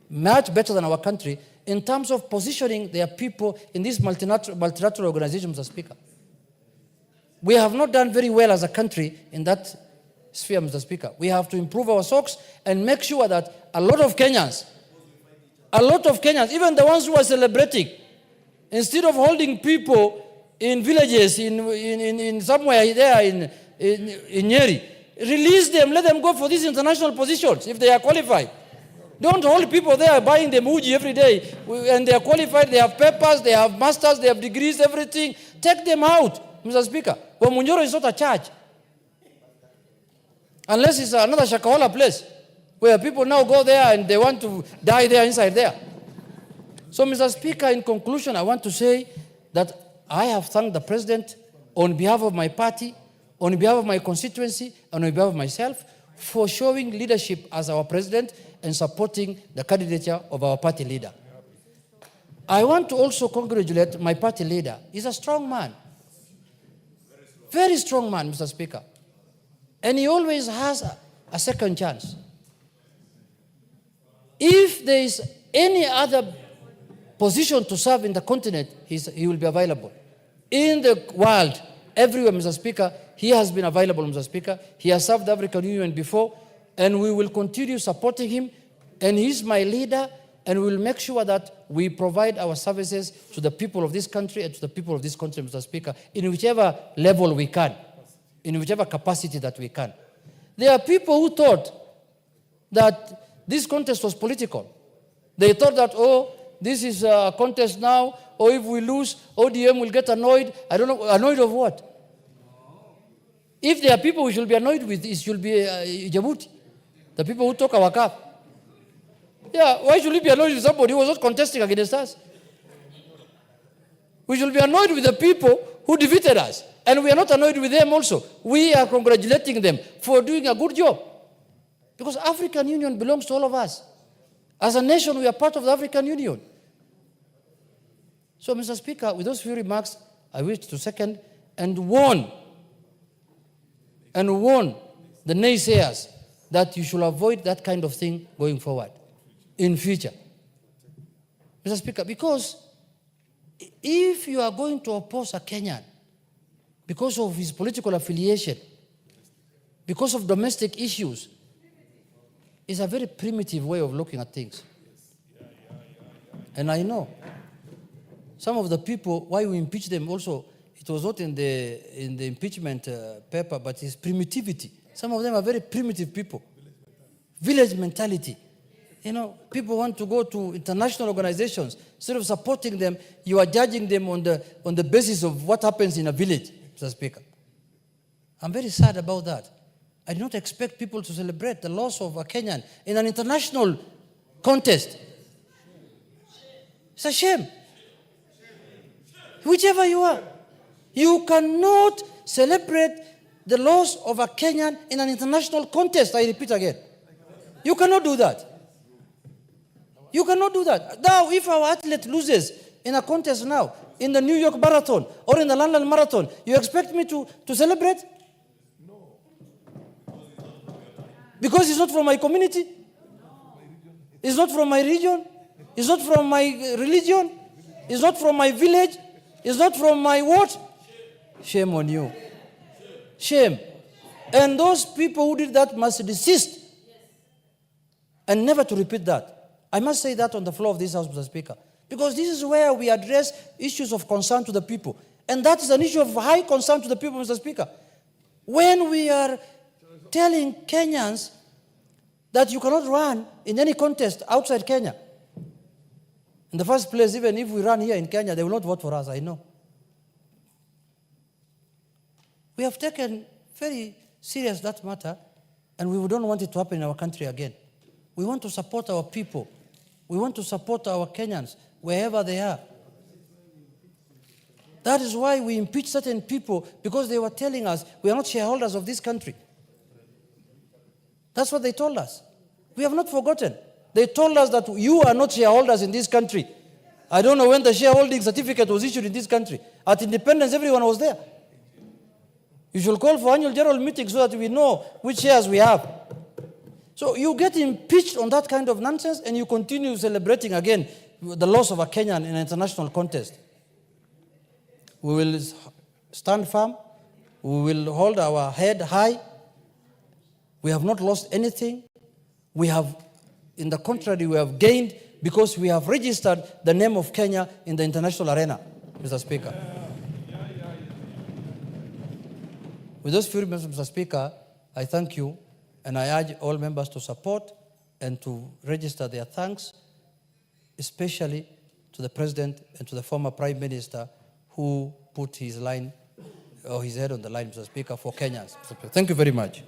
Speaker 13: much better than our country, in terms of positioning their people in this multilateral organization, Mr. Speaker. We have not done very well as a country in that sphere, Mr. Speaker. We have to improve our socks and make sure that a lot of Kenyans, even the ones who are celebrating, instead of holding people in villages, in somewhere there in Nyeri, release them, let them go for these international positions if they are qualified. Don't hold people there buying them uji every day. And they are qualified, they have papers, they have masters, they have degrees, everything. Take them out, Mr. Speaker. Wamunyoro is not a church. Unless it's another Shakahola place where people now go there and they want to die there inside there. So, Mr. Speaker, in conclusion, I want to say that I have thanked the President on behalf of my party, on behalf of my constituency, and on behalf of myself for showing leadership as our President and supporting the candidature of our party leader. I want to also congratulate my party leader. He's a strong man. Very strong man, Mr. Speaker. And he always has a second chance. If there is any other position to serve in the continent, he will be available. In the world, everywhere, Mr. Speaker, he has been available, Mr. Speaker. He has served the African Union before, and we will continue supporting him. And he's my leader, and we will make sure that we provide our services to the people of this country and to the people of this country, Mr. Speaker, in whichever level we can, in whichever capacity that we can. There are people who thought that this contest was political. They thought that, oh, this is a contest now, or if we lose, ODM will get annoyed. I don't know, annoyed of what? If there are people we should be annoyed with, it should be Djibouti, the people who talk our cap. Yeah, why should we be annoyed with somebody who was not contesting against us? We should be annoyed with the people who defeated us. And we are not annoyed with them also. We are congratulating them for doing a good job. Because African Union belongs to all of us. As a nation, we are part of the African Union. So, Mr. Speaker, with those few remarks, I wish to second and warn the naysayers that you should avoid that kind of thing going forward in future. Mr. Speaker, because if you are going to oppose a Kenyan because of his political affiliation, because of domestic issues, it's a very primitive way of looking at things. And I know some of the people, why we impeach them also, it was not in the impeachment paper, but it's primitivity. Some of them are very primitive people. Village mentality. You know, people want to go to international organizations. Instead of supporting them, you are judging them on the basis of what happens in a village, Mr. Speaker. I'm very sad about that. I do not expect people to celebrate the loss of a Kenyan in an international contest. It's a shame. Whichever you are, you cannot celebrate the loss of a Kenyan in an international contest. I repeat again. You cannot do that. You cannot do that. Now, if our athlete loses in a contest now, in the New York Marathon or in the London Marathon, you expect me to celebrate? Because it's not from my community? It's not from my region? It's not from my religion? It's not from my village? It's not from my what? Shame on you. Shame. And those people who did that must desist. And never to repeat that. I must say that on the floor of this House, Mr. Speaker. Because this is where we address issues of concern to the people. And that is an issue of high concern to the people, Mr. Speaker. When we are telling Kenyans that you cannot run in any contest outside Kenya. In the first place, even if we run here in Kenya, they will not vote for us, I know. We have taken very serious that matter, and we don't want it to happen in our country again. We want to support our people. We want to support our Kenyans, wherever they are. That is why we impeach certain people, because they were telling us we are not shareholders of this country. That's what they told us. We have not forgotten. They told us that you are not shareholders in this country. I don't know when the shareholding certificate was issued in this country. At independence, everyone was there. You should call for annual general meeting so that we know which shares we have. So you get impeached on that kind of nonsense and you continue celebrating again the loss of a Kenyan in an international contest. We will stand firm. We will hold our head high. We have not lost anything. We have, in the contrary, we have gained because we have registered the name of Kenya in the international arena, Mr. Speaker. With those few remarks, Mr. Speaker, I thank you and I urge all members to support and to register their thanks, especially to the President and to the former Prime Minister who put his line or his head on the line, Mr. Speaker, for Kenyans. Thank you very much.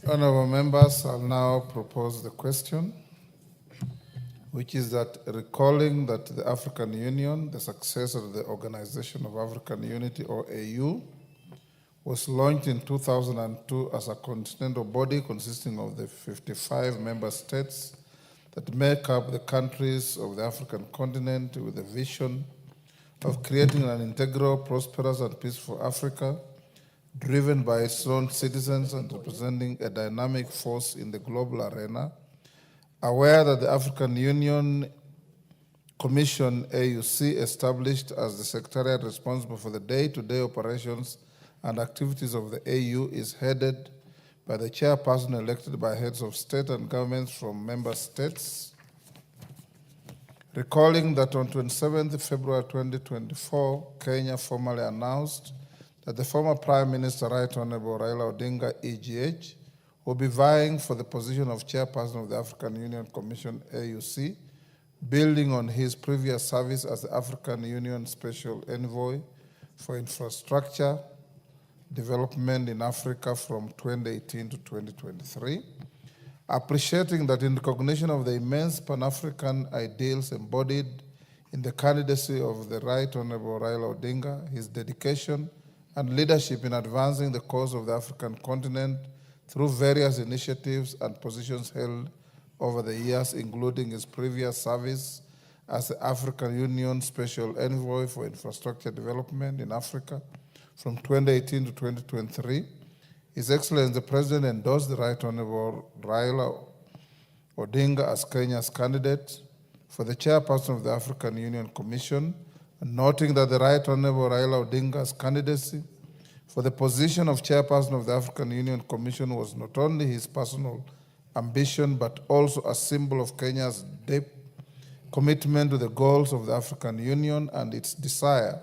Speaker 2: Honourable members, I'll now propose the question, which is that recalling that the African Union, the successor of the Organization of African Unity, or AU, was launched in 2002 as a continental body consisting of the 55 member states that make up the countries of the African continent with a vision of creating an integral, prosperous, and peaceful Africa, driven by its own citizens and representing a dynamic force in the global arena, aware that the African Union Commission, AUC, established as the secretariat responsible for the day-to-day operations and activities of the AU, is headed by the chairperson elected by heads of state and governments from member states. Recalling that on 27th February 2024, Kenya formally announced that the former Prime Minister, Right Honorable Raila Odinga, EGH, will be vying for the position of chairperson of the African Union Commission, AUC, building on his previous service as the African Union Special Envoy for Infrastructure Development in Africa from 2018 to 2023. Appreciating that in recognition of the immense Pan-African ideals embodied in the candidacy of the Right Honorable Raila Odinga, his dedication and leadership in advancing the cause of the African continent through various initiatives and positions held over the years, including his previous service as the African Union Special Envoy for Infrastructure Development in Africa from 2018 to 2023, His Excellency the President endorsed the Right Honorable Raila Odinga as Kenya's candidate for the chairperson of the African Union Commission, noting that the Right Honorable Raila Odinga's candidacy for the position of chairperson of the African Union Commission was not only his personal ambition, but also a symbol of Kenya's deep commitment to the goals of the African Union and its desire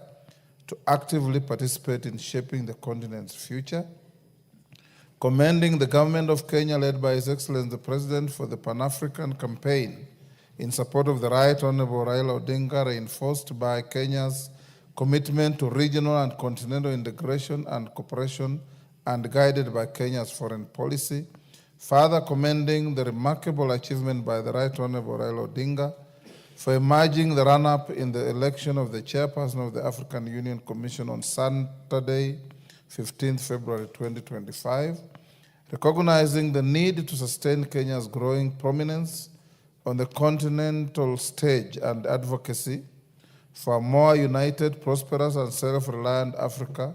Speaker 2: to actively participate in shaping the continent's future. Commending the government of Kenya, led by His Excellency the President, for the Pan-African campaign in support of the Right Honorable Raila Odinga, reinforced by Kenya's commitment to regional and continental integration and cooperation and guided by Kenya's foreign policy. Further commending the remarkable achievement by the Right Honorable Raila Odinga for emerging the run-up in the election of the chairperson of the African Union Commission on Saturday, 15th February 2025, recognizing the need to sustain Kenya's growing prominence on the continental stage and advocacy for a more united, prosperous, and self-reliant Africa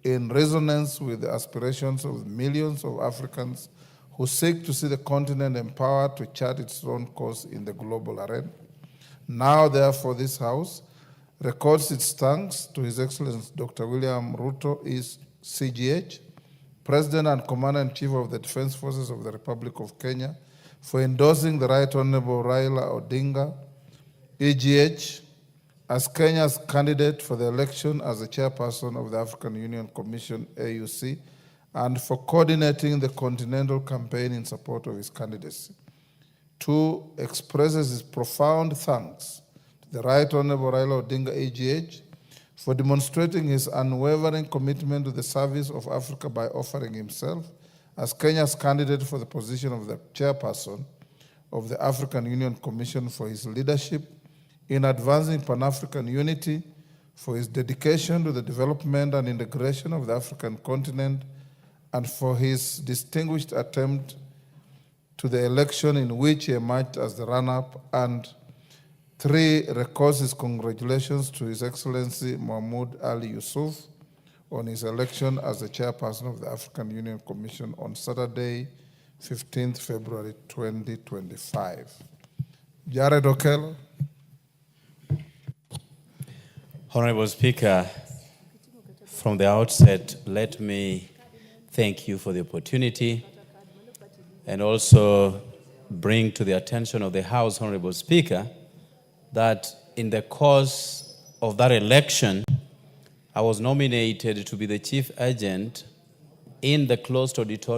Speaker 2: in resonance with the aspirations of millions of Africans who seek to see the continent empowered to chart its own course in the global arena. Now, therefore, this House records its thanks to His Excellency Dr. William Ruto, CGH, President and Commander-in-Chief of the Defense Forces of the Republic of Kenya, for endorsing the Right Honorable Raila Odinga, EGH, as Kenya's candidate for the election as the chairperson of the African Union Commission, AUC, and for coordinating the continental campaign in support of his candidacy. 2, expresses his profound thanks to the Right Honorable Raila Odinga, EGH, for demonstrating his unwavering commitment to the service of Africa by offering himself as Kenya's candidate for the position of the chairperson of the African Union Commission, for his leadership in advancing Pan-African unity, for his dedication to the development and integration of the African continent, and for his distinguished attempt to the election in which he emerged as the runner-up, and 3, records his congratulations to His Excellency Mahmoud Ali Yusuf on his election as the chairperson of the African Union Commission on Saturday, 15th February 2025. Jared Okello.
Speaker 14: Honorable Speaker, from the outset, let me thank you for the opportunity and also bring to the attention of the House, Honorable Speaker, that in the course of that election, I was nominated to be the chief agent in the closed auditorium